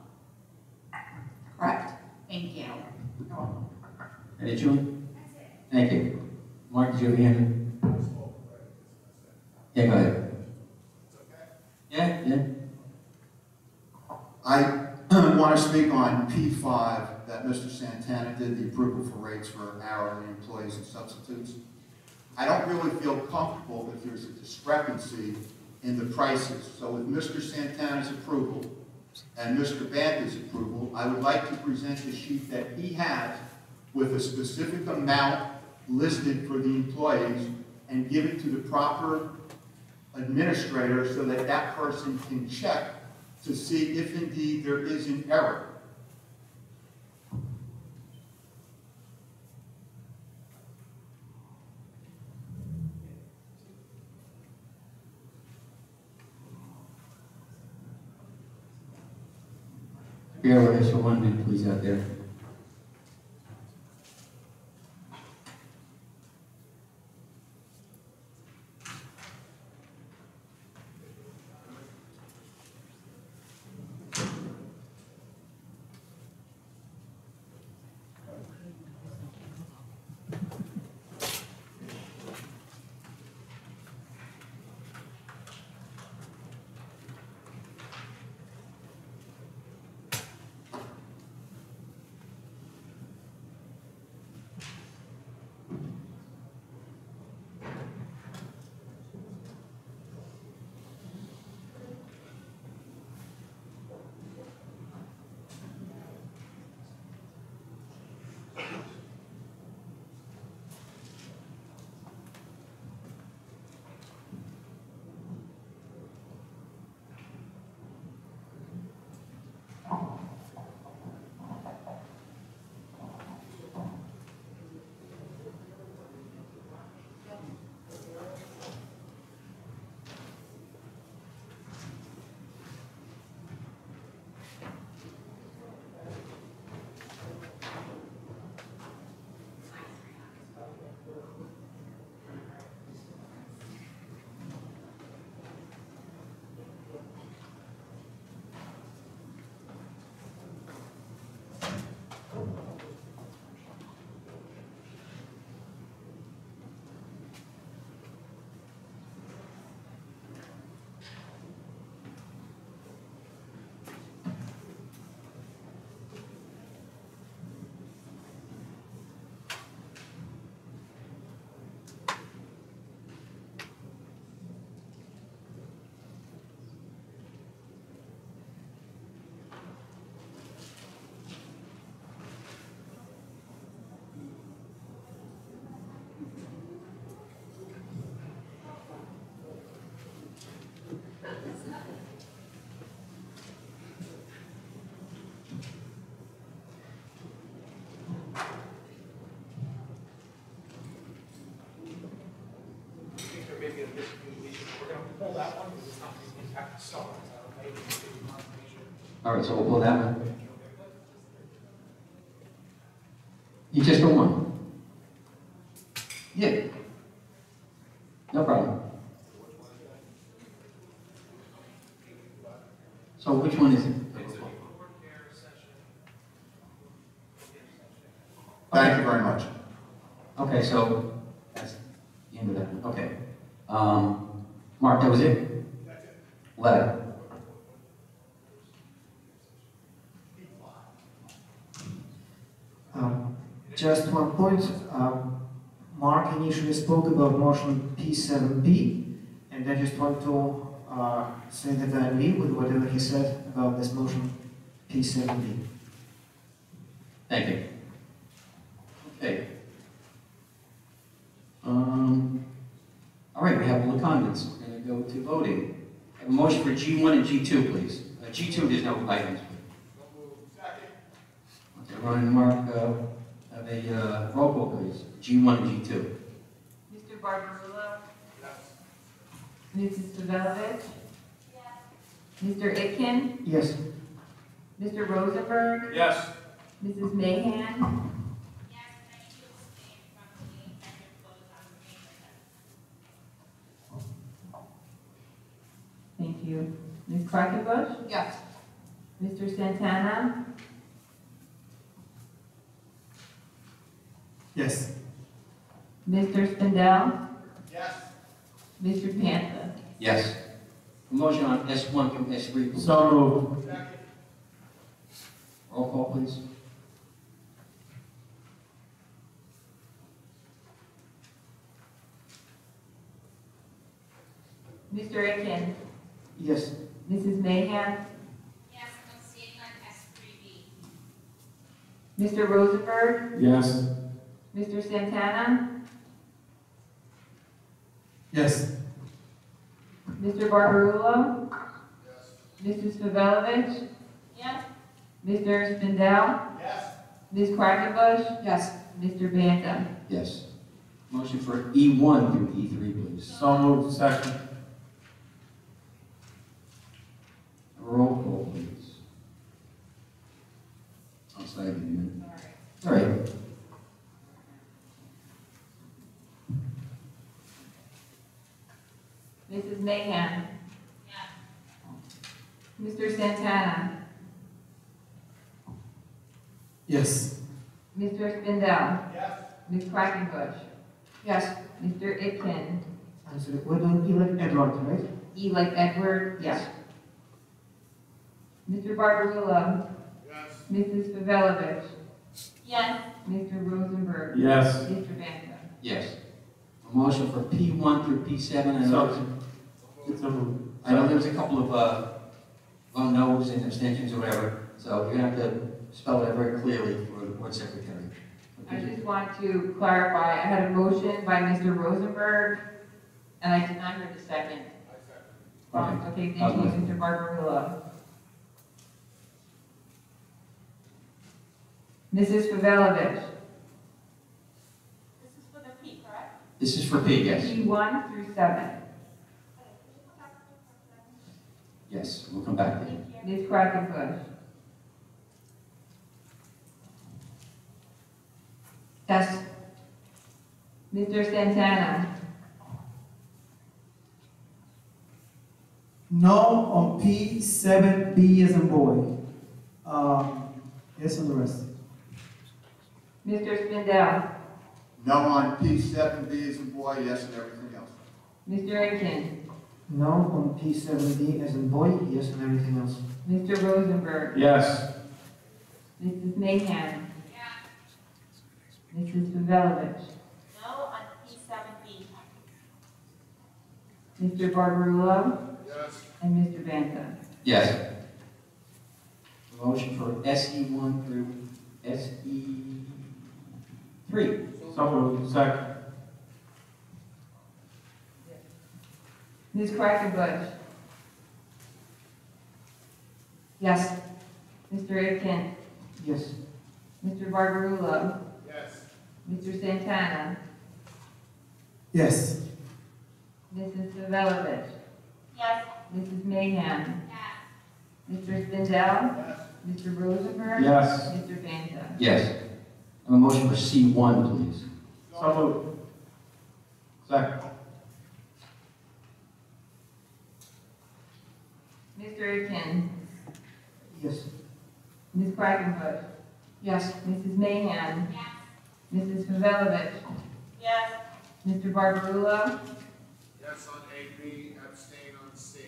Correct. Thank you. Any, Julie? Thank you. Mark, did you have a hand? Yeah, go ahead. Yeah, yeah. I want to speak on P5 that Mr. Santana did, the approval for rates for hourly employees and substitutes. I don't really feel comfortable that there's a discrepancy in the prices. So with Mr. Santana's approval and Mr. Banta's approval, I would like to present the sheet that he has with a specific amount listed for the employees and give it to the proper administrator so that that person can check to see if indeed there is an error. Bear with us for 1 minute, please, out there. Maybe a miscommunication. We're going to pull that one because it's not going to impact the star. Is that okay? We'll give you confirmation. All right, so we'll pull that one. You just don't want? Yeah. No problem. So which one is it? Thank you very much. Okay, so that's the end of that one. Okay. Mark, that was it? That's it. Letter. Just one point. Mark initially spoke about motion P7B, and I just want to say that I agree with whatever he said about this motion P7B. Thank you. Okay. All right, we have all the comments. We're going to go to voting. I have a motion for G1 and G2, please. G2, there's no items. Okay, Ron and Mark have a roll call, please. please. G1 and G2. Mr. Barbarella? Mrs. Pavelovich? Mr. Itkin? Yes. Mr. Rosenberg? Yes. Mrs. Mahan? Thank you. Ms. Quackenbush? Yes. Mr. Santana? Yes. Mr. Spindell? Yes. Mr. Panther? Yes. A motion on S1 through S3, please. So moved. Roll call, please. Mr. Itkin? Yes. Mrs. Mahan? Yes, I'm seeing on S3B. Mr. Rosenberg? Yes. Mr. Santana? Yes. Mr. Barbarulo? Mrs. Pavelovich? Yes. Mr. Spindell? Yes. Ms. Quackenbush? Yes. Mr. Banta? Yes. Motion for E1 through E3, please. So moved. Second. Roll call, please. I'm sorry, give me a minute. All right. Mrs. Mahan? Yes. Mr. Santana? Yes. Mr. Spindell? Yes. Ms. Quackenbush? Yes. Mr. Itkin? So we're doing E like Edward, right? E like Edward? Yes. Mr. Barbarulo? Yes. Mrs. Pavelovich? Yes. Mr. Rosenberg? Yes. Mr. Banta? Yes. A motion for P1 through P7. So moved. I know there was a couple of vote no's and abstentions or whatever, so you're going to have to spell that very clearly for the board secretary. I just want to clarify, I had a motion by Mr. Rosenberg, and I did not hear the second. Okay, thank you, Mr. Barbarulo. Mrs. Pavelovich? This is for the P, correct? This is for P, yes. P1 through 7. Yes, we'll come back to you. Ms. Quackenbush? Yes. Mr. Santana? No on P7B as in boy. Yes on the rest. Mr. Spindell? No on P7B as in boy, yes and everything else. Mr. Aiken? No on P7D as in boy, yes and everything else. Mr. Rosenberg? Yes. Mrs. Mahan? Yeah. Mrs. Pavelovich? No on P7B. Mr. Barbarulo? Yes. And Mr. Banta? Yes. A motion for SE1 through SE3. So moved. Second. Ms. Quackenbush? Yes. Mr. Aiken? Yes. Mr. Barbarulo? Yes. Mr. Santana? Yes. Mrs. Pavelovich? Yes. Mrs. Mahan? Yes. Mr. Spindell? Mr. Rosenberg? Yes. Mr. Banta? Yes. A motion for C1, please. So moved. Second. Mr. Aiken? Yes. Ms. Quackenbush? Yes. Mrs. Mahan? Yes. Mrs. Pavelovich? Yes. Mr. Barbarulo? Yes on AB, abstain on C.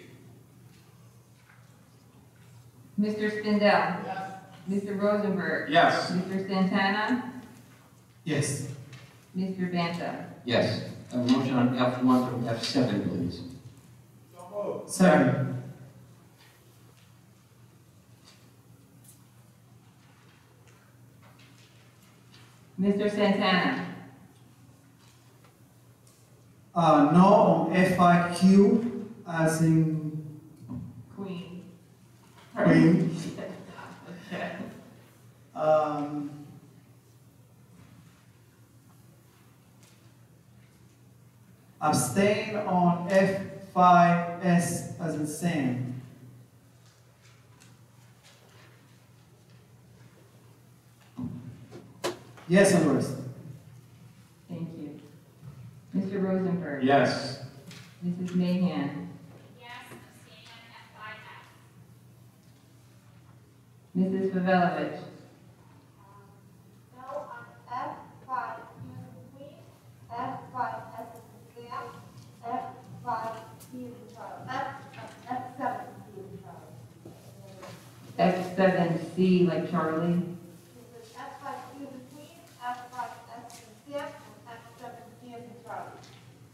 Mr. Spindell? Yes. Mr. Rosenberg? Yes. Mr. Santana? Yes. Mr. Banta? Yes. A motion on F1 through F7, please. So moved. Second. Mr. Santana? No on FIQ as in Queen? Queen. Okay. Abstain on F5S as in Sam. Yes on the rest. Thank you. Mr. Rosenberg. Yes. Mrs. Mahan. Yes, abstain on F5F. Mrs. Pavelovich. No on F5, Q is in Queen, F5, S is in Sam, F5, C is in Charlie, F7, C is in Charlie. F7C like Charlie. This is F5, Q is in Queen, F5, S is in Sam, and F7, C is in Charlie.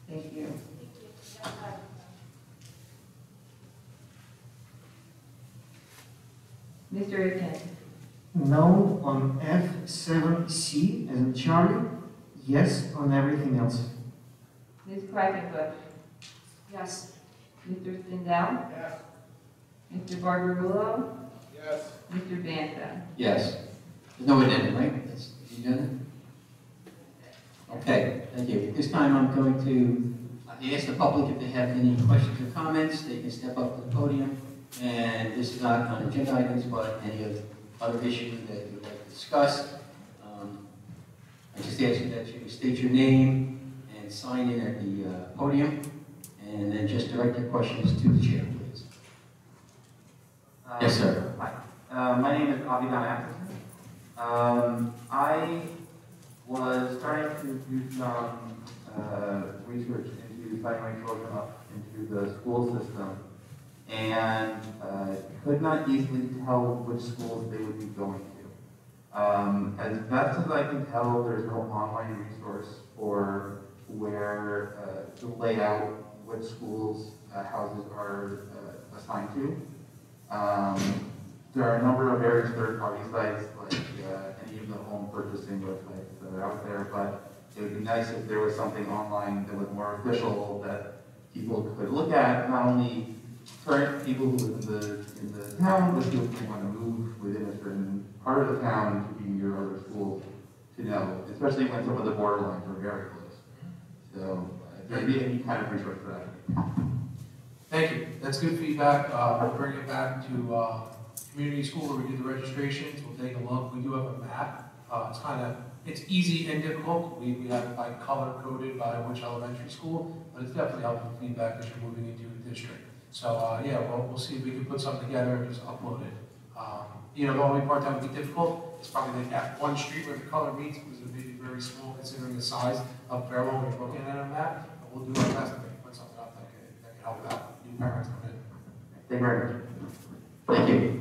Thank you. Thank you. F5. Mr. Akin. No on F7C as in Charlie, yes on everything else. Ms. Quackenbush. Yes. Mr. Stendhal. Yes. Mr. Barbarulo. Yes. Mr. Banta. Yes. There's no addendum, right? That's the agenda? Okay, thank you. At this time, I'm going to ask the public if they have any questions or comments. They can step up to the podium. And this is not on agenda items, but any of other issues that you'd like to discuss. I just ask you that you state your name and sign in at the podium, and then just direct your questions to the chair, please. Yes, sir. Hi. My name is Avidan Atkinson. I was trying to do some research into signing my children up into the school system, and could not easily tell which schools they would be going to. As best as I can tell, there's no online resource for where to lay out which schools houses are assigned to. There are a number of various third-party sites, like any of the home purchasing websites that are out there, but it would be nice if there was something online that was more official that people could look at, not only current people who live in the town, but people who want to move within a certain part of the town to be near other schools to know, especially when some of the borderlines are very close. So, if there be any kind of resource for that. Thank you. That's good feedback. We'll bring it back to community school where we do the registrations. We'll take a look. We do have a map. It's easy and difficult. We have it by color coded by which elementary school, but it's definitely helpful feedback as you're moving into a district. So yeah, we'll see if we can put something together and just upload it. The only part that would be difficult is probably like that one street where the color meets because it may be very small considering the size of Fairlawn when you're looking at a map. But we'll do our best if we can put something up that can help out new parents come in. Thank you very much. Thank you.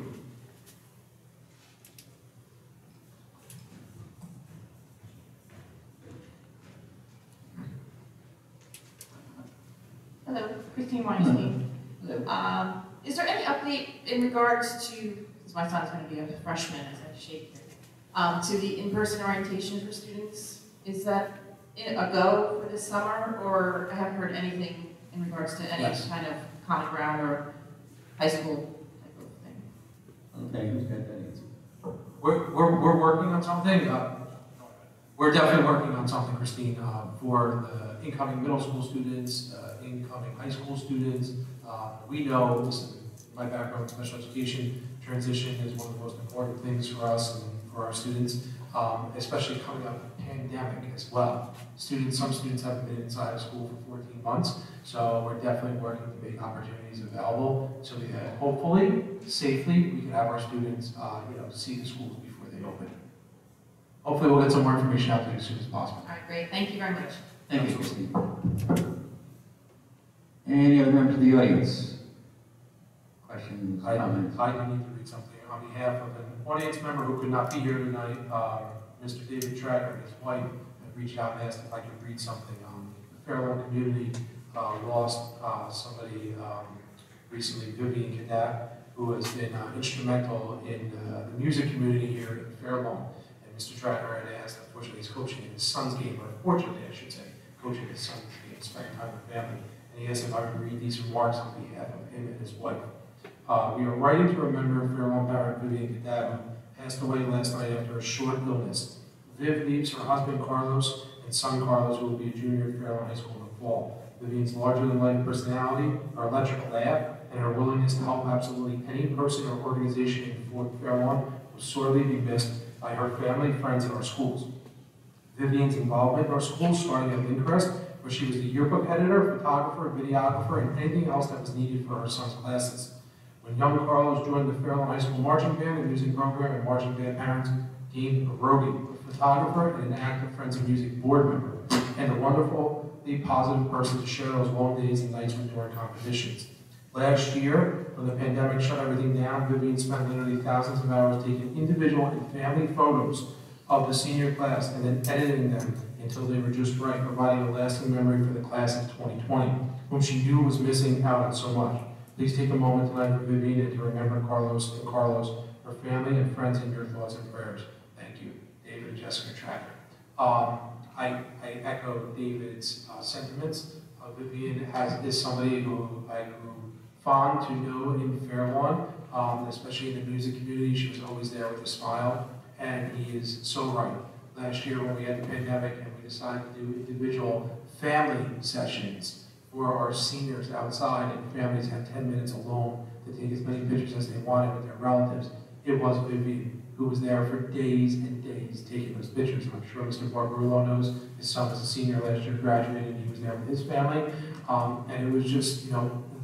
Hello, Christine Weinstein. Is there any update in regards to, because my son's going to be a freshman as I shake here, to the in-person orientation for students? Is that a go for this summer, or I haven't heard anything in regards to any kind of common ground or high school type of thing? Okay, who's got that answer? We're working on something. We're definitely working on something, Christine, for the incoming middle school students, incoming high school students. We know, listen, my background in special education, transition is one of the most important things for us and for our students, especially coming out of the pandemic as well. Some students haven't been inside of school for 14 months, so we're definitely working to make opportunities available so that hopefully, safely, we can have our students, see the schools before they open. Hopefully we'll get some more information out to you as soon as possible. All right, great. Thank you very much. Thank you, Christine. Any other members of the audience? Questions, comments? I do need to read something on behalf of an audience member who could not be here tonight. Mr. David Tracker and his wife have reached out and asked if I could read something. The Fairlawn community lost somebody recently, Vivian Cadet, who has been instrumental in the music community here in Fairlawn. And Mr. Tracker had asked, unfortunately, he's coaching his son's game, or fortunately, I should say, coaching his son's game, spending time with family. And he asked if I would read these remarks on behalf of him and his wife. We are writing to remember Fairlawn parent Vivian Cadet, who passed away last night after a short illness. Viv leaves her husband Carlos and son Carlos, who will be a junior at Fairlawn High School in the fall. Vivian's larger-than-life personality, her electric laugh, and her willingness to help absolutely any person or organization in Fort Fairlawn will sorely be missed by her family, friends, and our schools. Vivian's involvement in our schools started at Windcrest, where she was the yearbook editor, photographer, videographer, and anything else that was needed for her son's classes. When young Carlos joined the Fairlawn High School marching band, the music program, and marching band parents gained a roadie, a photographer, and an active Friends of Music board member, and a wonderfully positive person to share those long days and nights with during competitions. Last year, when the pandemic shut everything down, Vivian spent literally thousands of hours taking individual and family photos of the senior class and then editing them until they were just right, providing a lasting memory for the class of 2020, whom she knew was missing out on so much. Please take a moment tonight for Vivian and to remember Carlos, her family and friends in your thoughts and prayers. Thank you. David and Jessica Tracker. I echo David's sentiments. Vivian is somebody who I grew fond to know in Fairlawn, especially in the music community. She was always there with a smile, and he is so right. Last year when we had the pandemic and we decided to do individual family sessions for our seniors outside, and families had 10 minutes alone to take as many pictures as they wanted with their relatives, it was Vivian who was there for days and days taking those pictures. I'm sure Mr. Barbarillo knows his son was a senior last year, graduated, and he was there with his family. And it was just,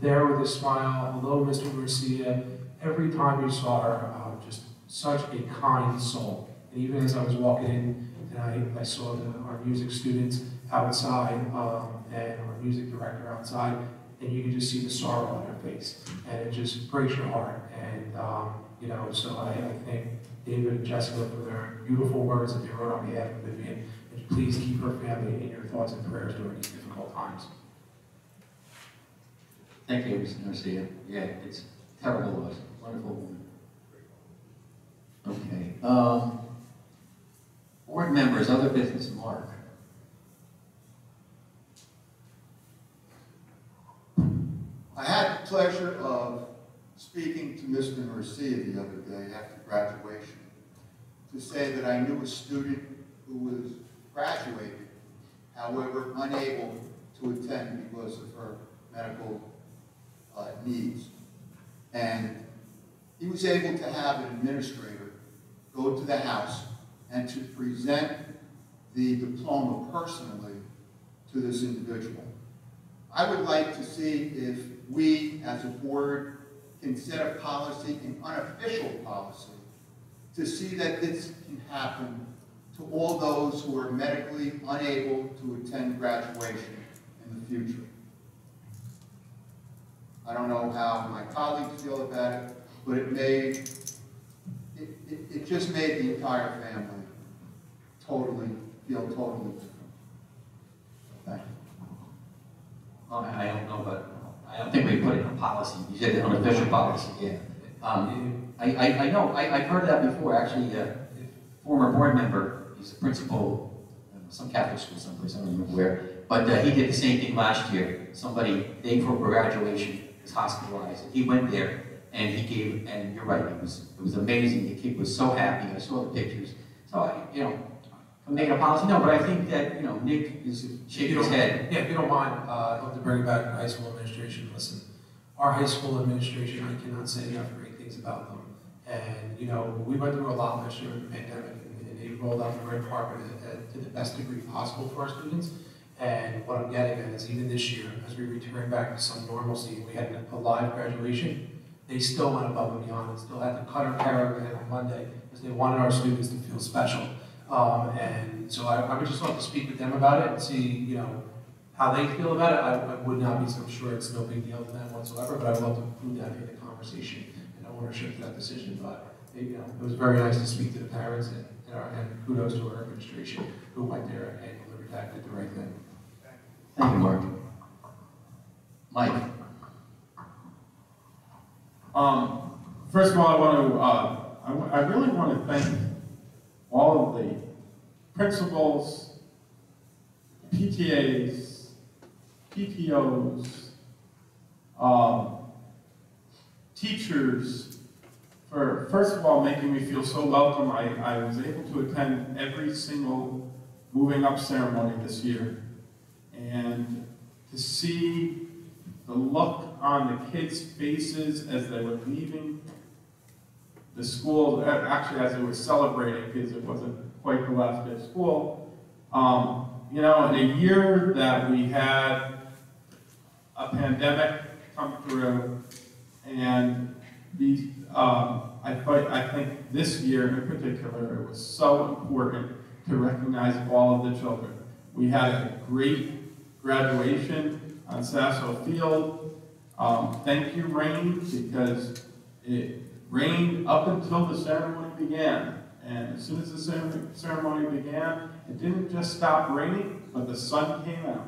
there with a smile. Hello, Mr. Garcia. Every time you saw her, just such a kind soul. And even as I was walking in, and I saw our music students outside, and our music director outside, and you could just see the sorrow on her face. And it just breaks your heart. And, so I thank David and Jessica for their beautiful words that they wrote on behalf of Vivian. And please keep her family in your thoughts and prayers during these difficult times. Thank you, Mr. Garcia. Yeah, it's terrible loss. Wonderful woman. Okay. Board members, other business, Mark. I had the pleasure of speaking to Mr. Garcia the other day after graduation to say that I knew a student who was graduated, however, unable to attend because of her medical needs. And he was able to have an administrator go to the house and to present the diploma personally to this individual. I would like to see if we, as a board, can set a policy, an unofficial policy, to see that this can happen to all those who are medically unable to attend graduation in the future. I don't know how my colleagues feel about it, but it just made the entire family feel totally different. Thank you. I don't know, but I don't think we put it in a policy. You said an unofficial policy, yeah. I know, I've heard that before. Actually, a former board member, he's a principal in some Catholic school someplace, I don't remember where, but he did the same thing last year. Somebody, day before graduation, was hospitalized. He went there, and he gave, and you're right, it was amazing. The kid was so happy. I saw the pictures. So, I'm making a policy, no, but I think that, Nick is shaking his head. Yeah, if you don't mind, I'd love to bring it back to high school administration. Listen, our high school administration, I cannot say enough great things about them. And, we went through a lot last year with the pandemic, and they rolled out the red carpet to the best degree possible for our students. And what I'm getting at is even this year, as we return back to some normalcy, and we had a live graduation, they still went above and beyond and still had to cut our hair again on Monday because they wanted our students to feel special. And so I would just love to speak with them about it and see, how they feel about it. I would not be so sure it's no big deal to them whatsoever, but I would love to include that in the conversation and ownership to that decision. But it was very nice to speak to the parents and kudos to our administration who went there and delivered that, did the right thing. Thank you, Mark. Mike. First of all, I really want to thank all of the principals, PTAs, PTOs, teachers, for first of all making me feel so welcome. I was able to attend every single moving up ceremony this year. And to see the look on the kids' faces as they were leaving the school, actually as they were celebrating, because it wasn't quite the last day of school. You know, in a year that we had a pandemic come through, and these, I think this year in particular, it was so important to recognize all of the children. We had a great graduation on Sasso Field. Thank you, rain, because it rained up until the ceremony began. And as soon as the ceremony began, it didn't just stop raining, but the sun came out.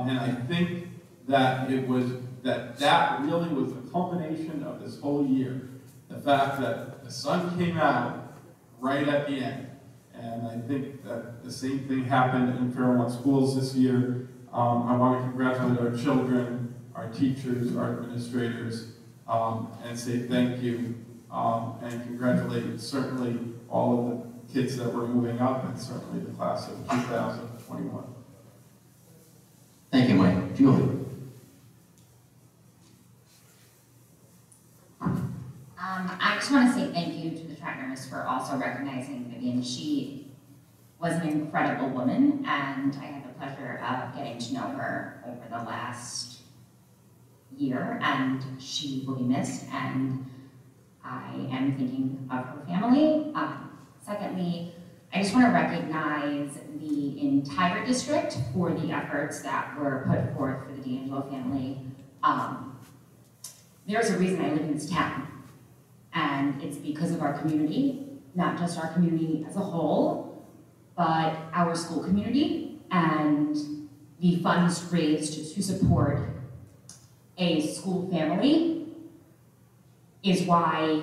And I think that it was, that really was the culmination of this whole year. The fact that the sun came out right at the end. And I think that the same thing happened in Fairmont Schools this year. I want to congratulate our children, our teachers, our administrators, and say thank you, and congratulate certainly all of the kids that were moving up, and certainly the class of 2021. Thank you, Mike. Julie? I just want to say thank you to the track nurse for also recognizing Vivian. She was an incredible woman, and I had the pleasure of getting to know her over the last year, and she will be missed, and I am thinking of her family. Secondly, I just want to recognize the entire district for the efforts that were put forth for the D'Angelo family. There's a reason I live in this town, and it's because of our community, not just our community as a whole, but our school community, and the funds raised to support a school family is why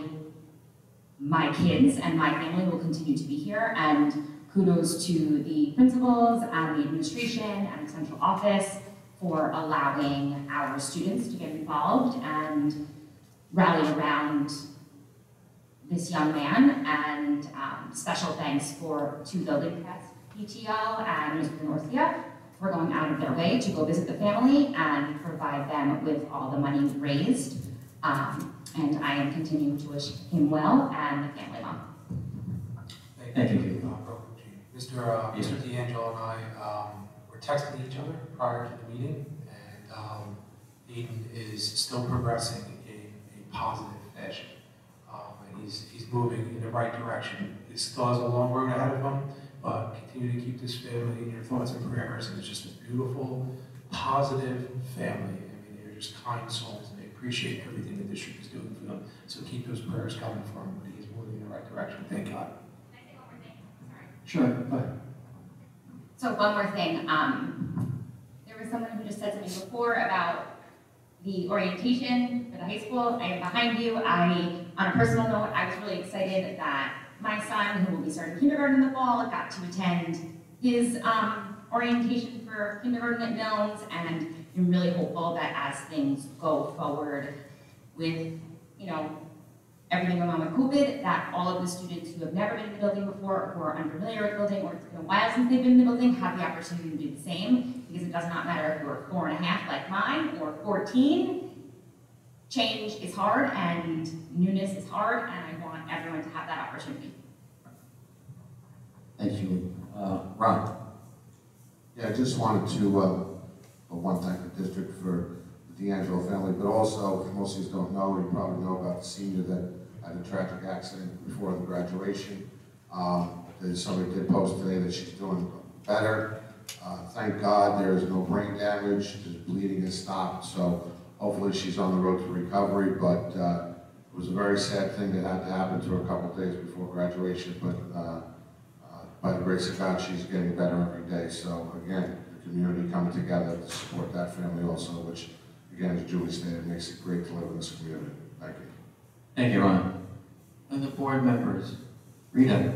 my kids and my family will continue to be here, and kudos to the principals and the administration and the central office for allowing our students to get involved and rally around this young man, and special thanks to the Lidcast PTO and Mr. Norcia for going out of their way to go visit the family and provide them with all the money raised. And I am continuing to wish him well and the family well. Thank you. Mr. D'Angelo and I were texting each other prior to the meeting, and Aiden is still progressing in a positive fashion. And he's moving in the right direction. He still has a long road ahead of him, but continue to keep this family in your thoughts and prayers. And it's just a beautiful, positive family. I mean, they're just kind souls, and they appreciate everything the district is doing for them. So keep those prayers coming for him. He's moving in the right direction. Thank God. Can I say one more thing? Sorry. Sure, go ahead. So one more thing. There was someone who just said something before about the orientation for the high school. I am behind you. On a personal note, I was really excited that my son, who will be starting kindergarten in the fall, got to attend his orientation for kindergarten at Milnes, and I'm really hopeful that as things go forward with, everything going on with COVID, that all of the students who have never been in the building before, who are unfamiliar with the building, or it's been a while since they've been in the building, have the opportunity to do the same, because it does not matter if you're 4.5 like mine, or 14. Change is hard, and newness is hard, and I want everyone to have that opportunity. Thanks, Julie. Ron? Yeah, I just wanted to, thank the district for the D'Angelo family, but also, most of you don't know, you probably know about the senior that had a tragic accident before the graduation. Somebody did post today that she's doing better. Thank God there is no brain damage, just bleeding has stopped, so hopefully she's on the road to recovery, but it was a very sad thing that had to happen to her a couple of days before graduation, but by the grace of God, she's getting better every day. So again, the community coming together to support that family also, which again, as Julie stated, makes it great to live in this community. Thank you. Thank you, Ron. And the board members. Rita?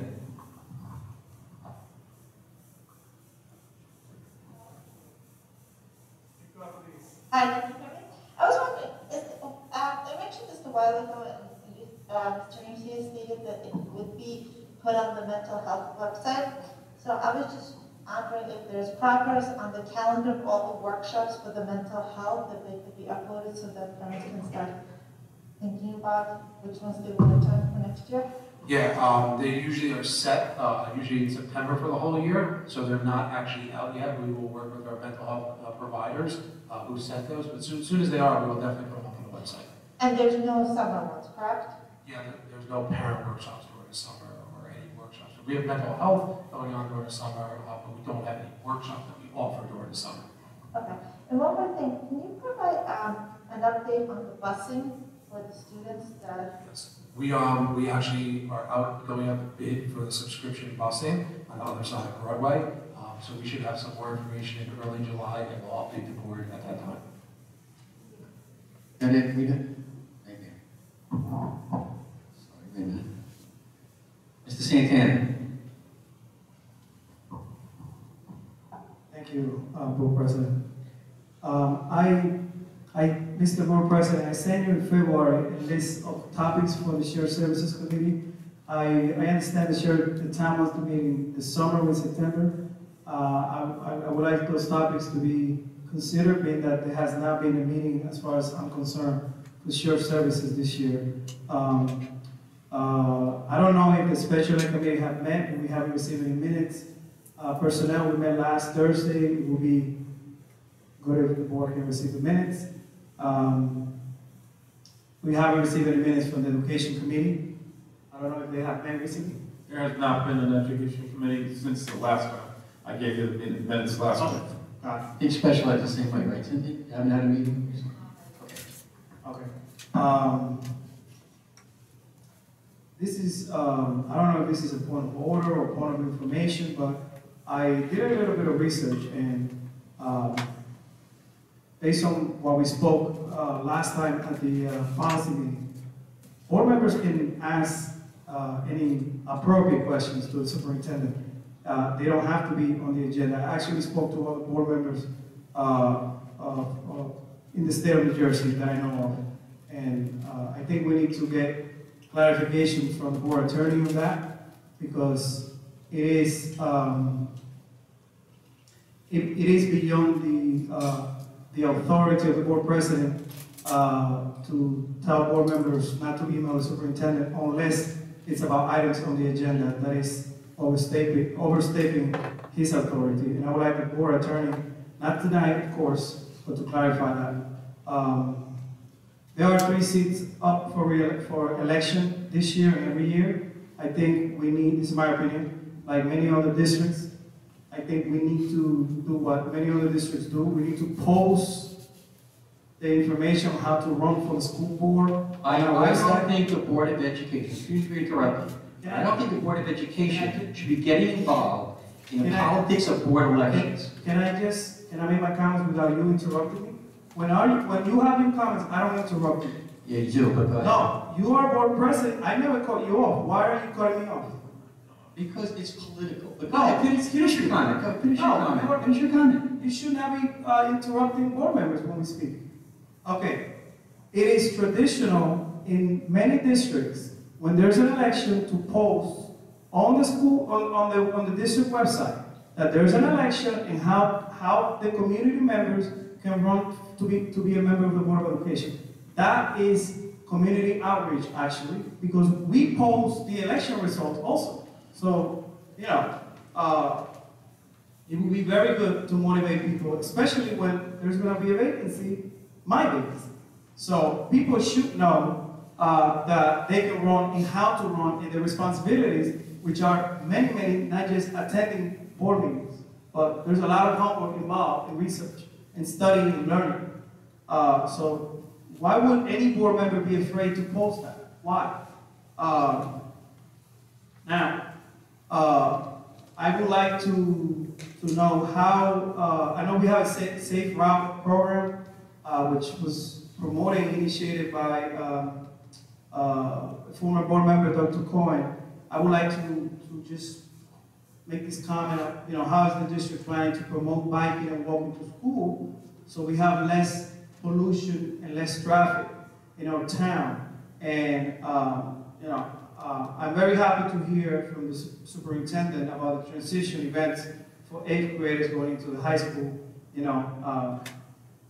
Hi, can you hear me? I was wondering, I mentioned this a while ago, and Mr. Garcia stated that it would be put on the mental health website. So I was just Andre, if there's progress on the calendar of all the workshops for the mental health, that they could be uploaded so that parents can start thinking about which ones they want to attend for next year? Yeah, they usually are set, usually in September for the whole year, so they're not actually out yet. We will work with our mental health providers who set those, but soon as they are, we will definitely put them up on the website. And there's no summer ones, correct? Yeah, there's no parent workshops during the summer or any workshops. We have mental health going on during the summer, but we don't have any workshops that we offer during the summer. Okay. And one more thing, can you provide an update on the busing for the students that? Yes. We actually are going out to bid for the subscription busing on the other side of Broadway. So we should have some more information in early July, and we'll update the board at that time. Got it, Rita? Right there. Sorry, wait a minute. Mr. Santana. Thank you, Board President. Mr. Board President, I sent you in February a list of topics for the Shared Services Committee. I understand the town wants to meet in the summer or September. I would like those topics to be considered, being that there has not been a meeting, as far as I'm concerned, for Shared Services this year. I don't know if the Special Ed Committee have met, and we haven't received any minutes. Personnel, we met last Thursday. It will be good if the board can receive the minutes. We haven't received any minutes from the Education Committee. I don't know if they have met recently. There has not been an education committee since the last one. I gave you the minutes last Okay. month. Got it. I think Special Ed the same way, right, Cynthia? You haven't had a meeting recently? Okay. This is, I don't know if this is a point of order or point of information, but I did a little bit of research, and based on what we spoke last time at the policy meeting, board members can ask any appropriate questions to the superintendent. They don't have to be on the agenda. I actually spoke to all the board members in the state of New Jersey that I know of, and I think we need to get clarification from the board attorney on that, because it is beyond the authority of the board president to tell board members not to email the superintendent unless it's about items on the agenda that is overstepping his authority. And I would like the board attorney, not tonight, of course, but to clarify that. There are 3 seats up for election this year and every year. I think we need, this is my opinion, like many other districts, I think we need to do what many other districts do. We need to post the information on how to run for the school board. I don't think the Board of Education, excuse me for interrupting, I don't think the Board of Education should be getting involved in the politics of board elections. Can I make my comments without you interrupting me? When you have your comments, I don't interrupt you. Yeah, you do, but go ahead. No, you are board president. I never cut you off. Why are you cutting me off? Because it's political. But go ahead, finish your comment. Go, finish your comment. Finish your comment. You should not be interrupting board members when we speak. Okay. It is traditional in many districts when there's an election to post on the school on the district website that there's an election and how the community members can run to be a member of the Board of Education. That is community outreach, actually, because we post the election results also. So, you know, it will be very good to motivate people, especially when there's going to be a vacancy, my vacancy. So people should know that they can run and how to run and the responsibilities, which are many, not just attending board meetings, but there's a lot of homework involved in research and studying and learning. So why would any board member be afraid to post that? Why? Now, I would like to know how, I know we have a Safe Route program, which was promoted and initiated by former board member Dr. Cohen. I would like to just make this comment, you know, how is the district planning to promote biking and walking to school so we have less pollution and less traffic in our town. And, you know, I'm very happy to hear from the superintendent about the transition events for 8th graders going into the high school,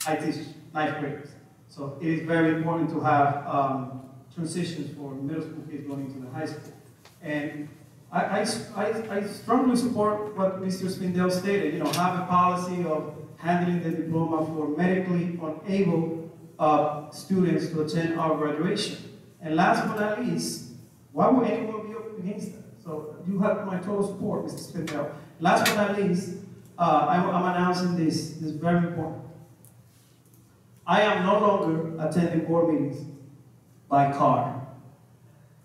I teach 9th graders. So it is very important to have transitions for middle school kids going into the high school. And I strongly support what Mr. Spindell stated, have a policy of handling the diploma for medically unable students to attend our graduation. And last but not least, why would anyone be up against that? So you have my total support, Mr. Spindell. Last but not least, I'm announcing this is very important. I am no longer attending board meetings by car.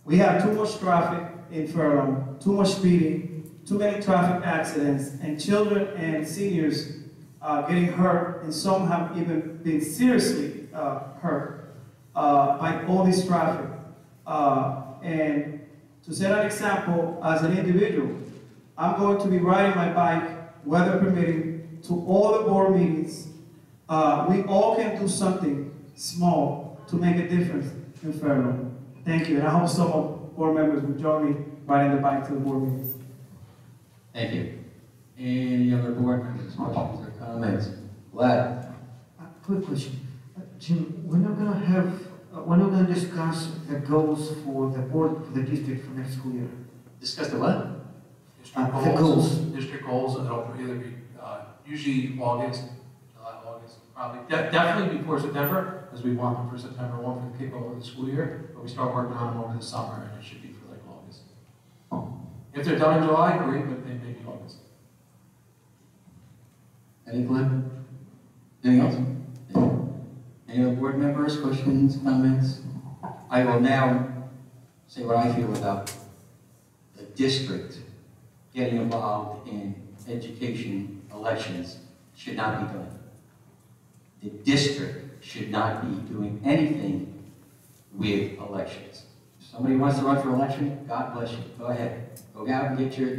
We have too much traffic in Furlong, too much speeding, too many traffic accidents, and children and seniors getting hurt, and some have even been seriously hurt by all this traffic. And to set an example, as an individual, I'm going to be riding my bike, weather permitting, to all the board meetings. We all can do something small to make a difference in Furlong. Thank you, and I hope some of board members will join me riding the bike to the board meetings. Thank you. Any other board members, questions or comments? Vlad? Quick question. Jim, we're not going to discuss the goals for the board, for the district for next school year. Discuss the what? The goals. District goals, it'll either be usually August, July, August, probably. Definitely before September, because we want them for September 1 for the kickoff of the school year, but we start working on them over the summer, and it should be for like August. If they're done in July, great, but they may be August. Any Glenn? Anything else? Any other board members, questions, comments? I will now say what I feel about the district getting involved in education elections should not be done. The district should not be doing anything with elections. If somebody wants to run for election, God bless you. Go ahead. Go out and get your,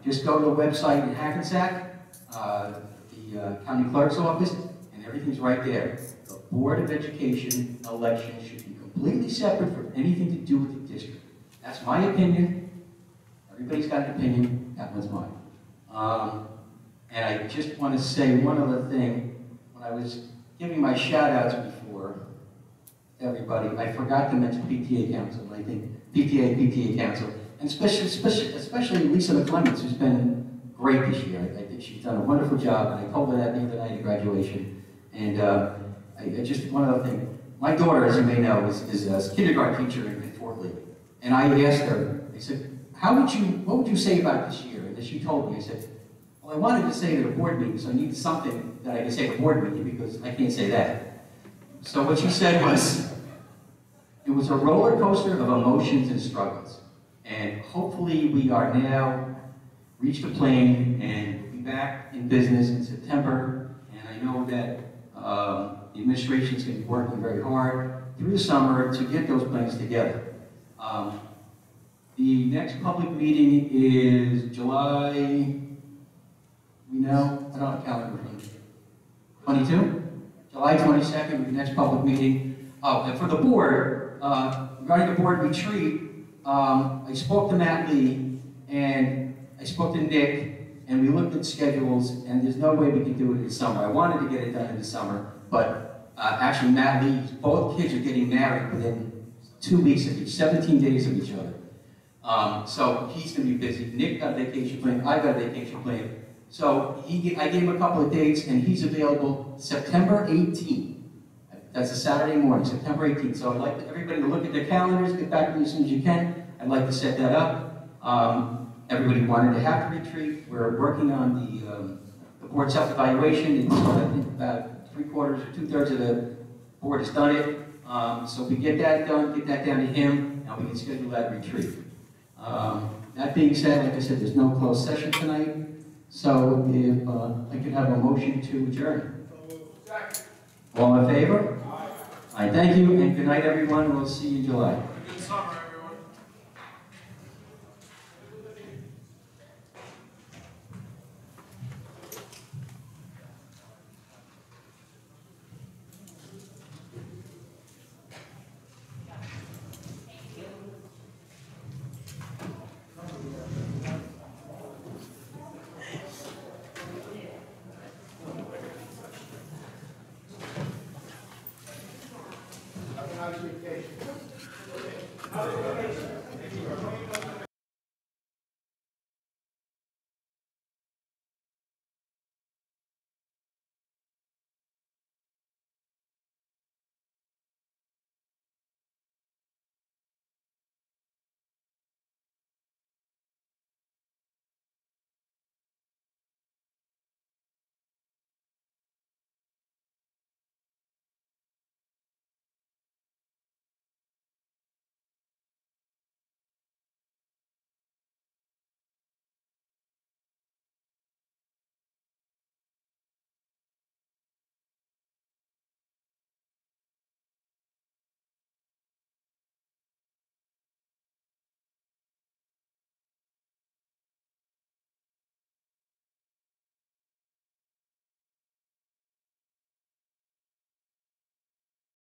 just go to the website in Hackensack, the county clerk's office, and everything's right there. The Board of Education election should be completely separate from anything to do with the district. That's my opinion. Everybody's got an opinion. That one's mine. And I just want to say one other thing. When I was giving my shout-outs before to everybody, I forgot to mention PTA Council. I think PTA Council, and especially Lisa McClements, who's been great this year. I think she's done a wonderful job, and I told her that the other night at graduation. And I just, one other thing. My daughter, as you may know, is a kindergarten teacher in Fort Lee. And I asked her, I said, what would you say about this year? And she told me, I said, well, I wanted to say at a board meeting, so I need something that I can say at a board meeting because I can't say that. So what she said was, it was a roller coaster of emotions and struggles. And hopefully we are now reached a plane and we'll be back in business in September. And I know that the administration is going to be working very hard through the summer to get those plans together. The next public meeting is July, I don't have a calendar from 22? July 22nd, the next public meeting. Oh, and for the board, regarding the board retreat, I spoke to Matt Lee and I spoke to Nick, and we looked at schedules, and there's no way we can do it in the summer. I wanted to get it done in the summer, but actually Matt Lee, both kids are getting married within 2 weeks of each, 17 days of each other. So he's going to be busy. Nick got a vacation plan, I got a vacation plan. So I gave him a couple of dates, and he's available September 18th. That's a Saturday morning, September 18th. So I'd like everybody to look at their calendars, get back to me as soon as you can. I'd like to set that up. Everybody wanted to have the retreat. We're working on the board self-evaluation. It's I think about 3/4 or 2/3 of the board has done it. So if we get that done, get that down to him, and we can schedule that retreat. That being said, like I said, there's no closed session tonight. So if I could have a motion to adjourn. All in favor? Aye. Thank you, and good night, everyone. We'll see you in July. Good summer.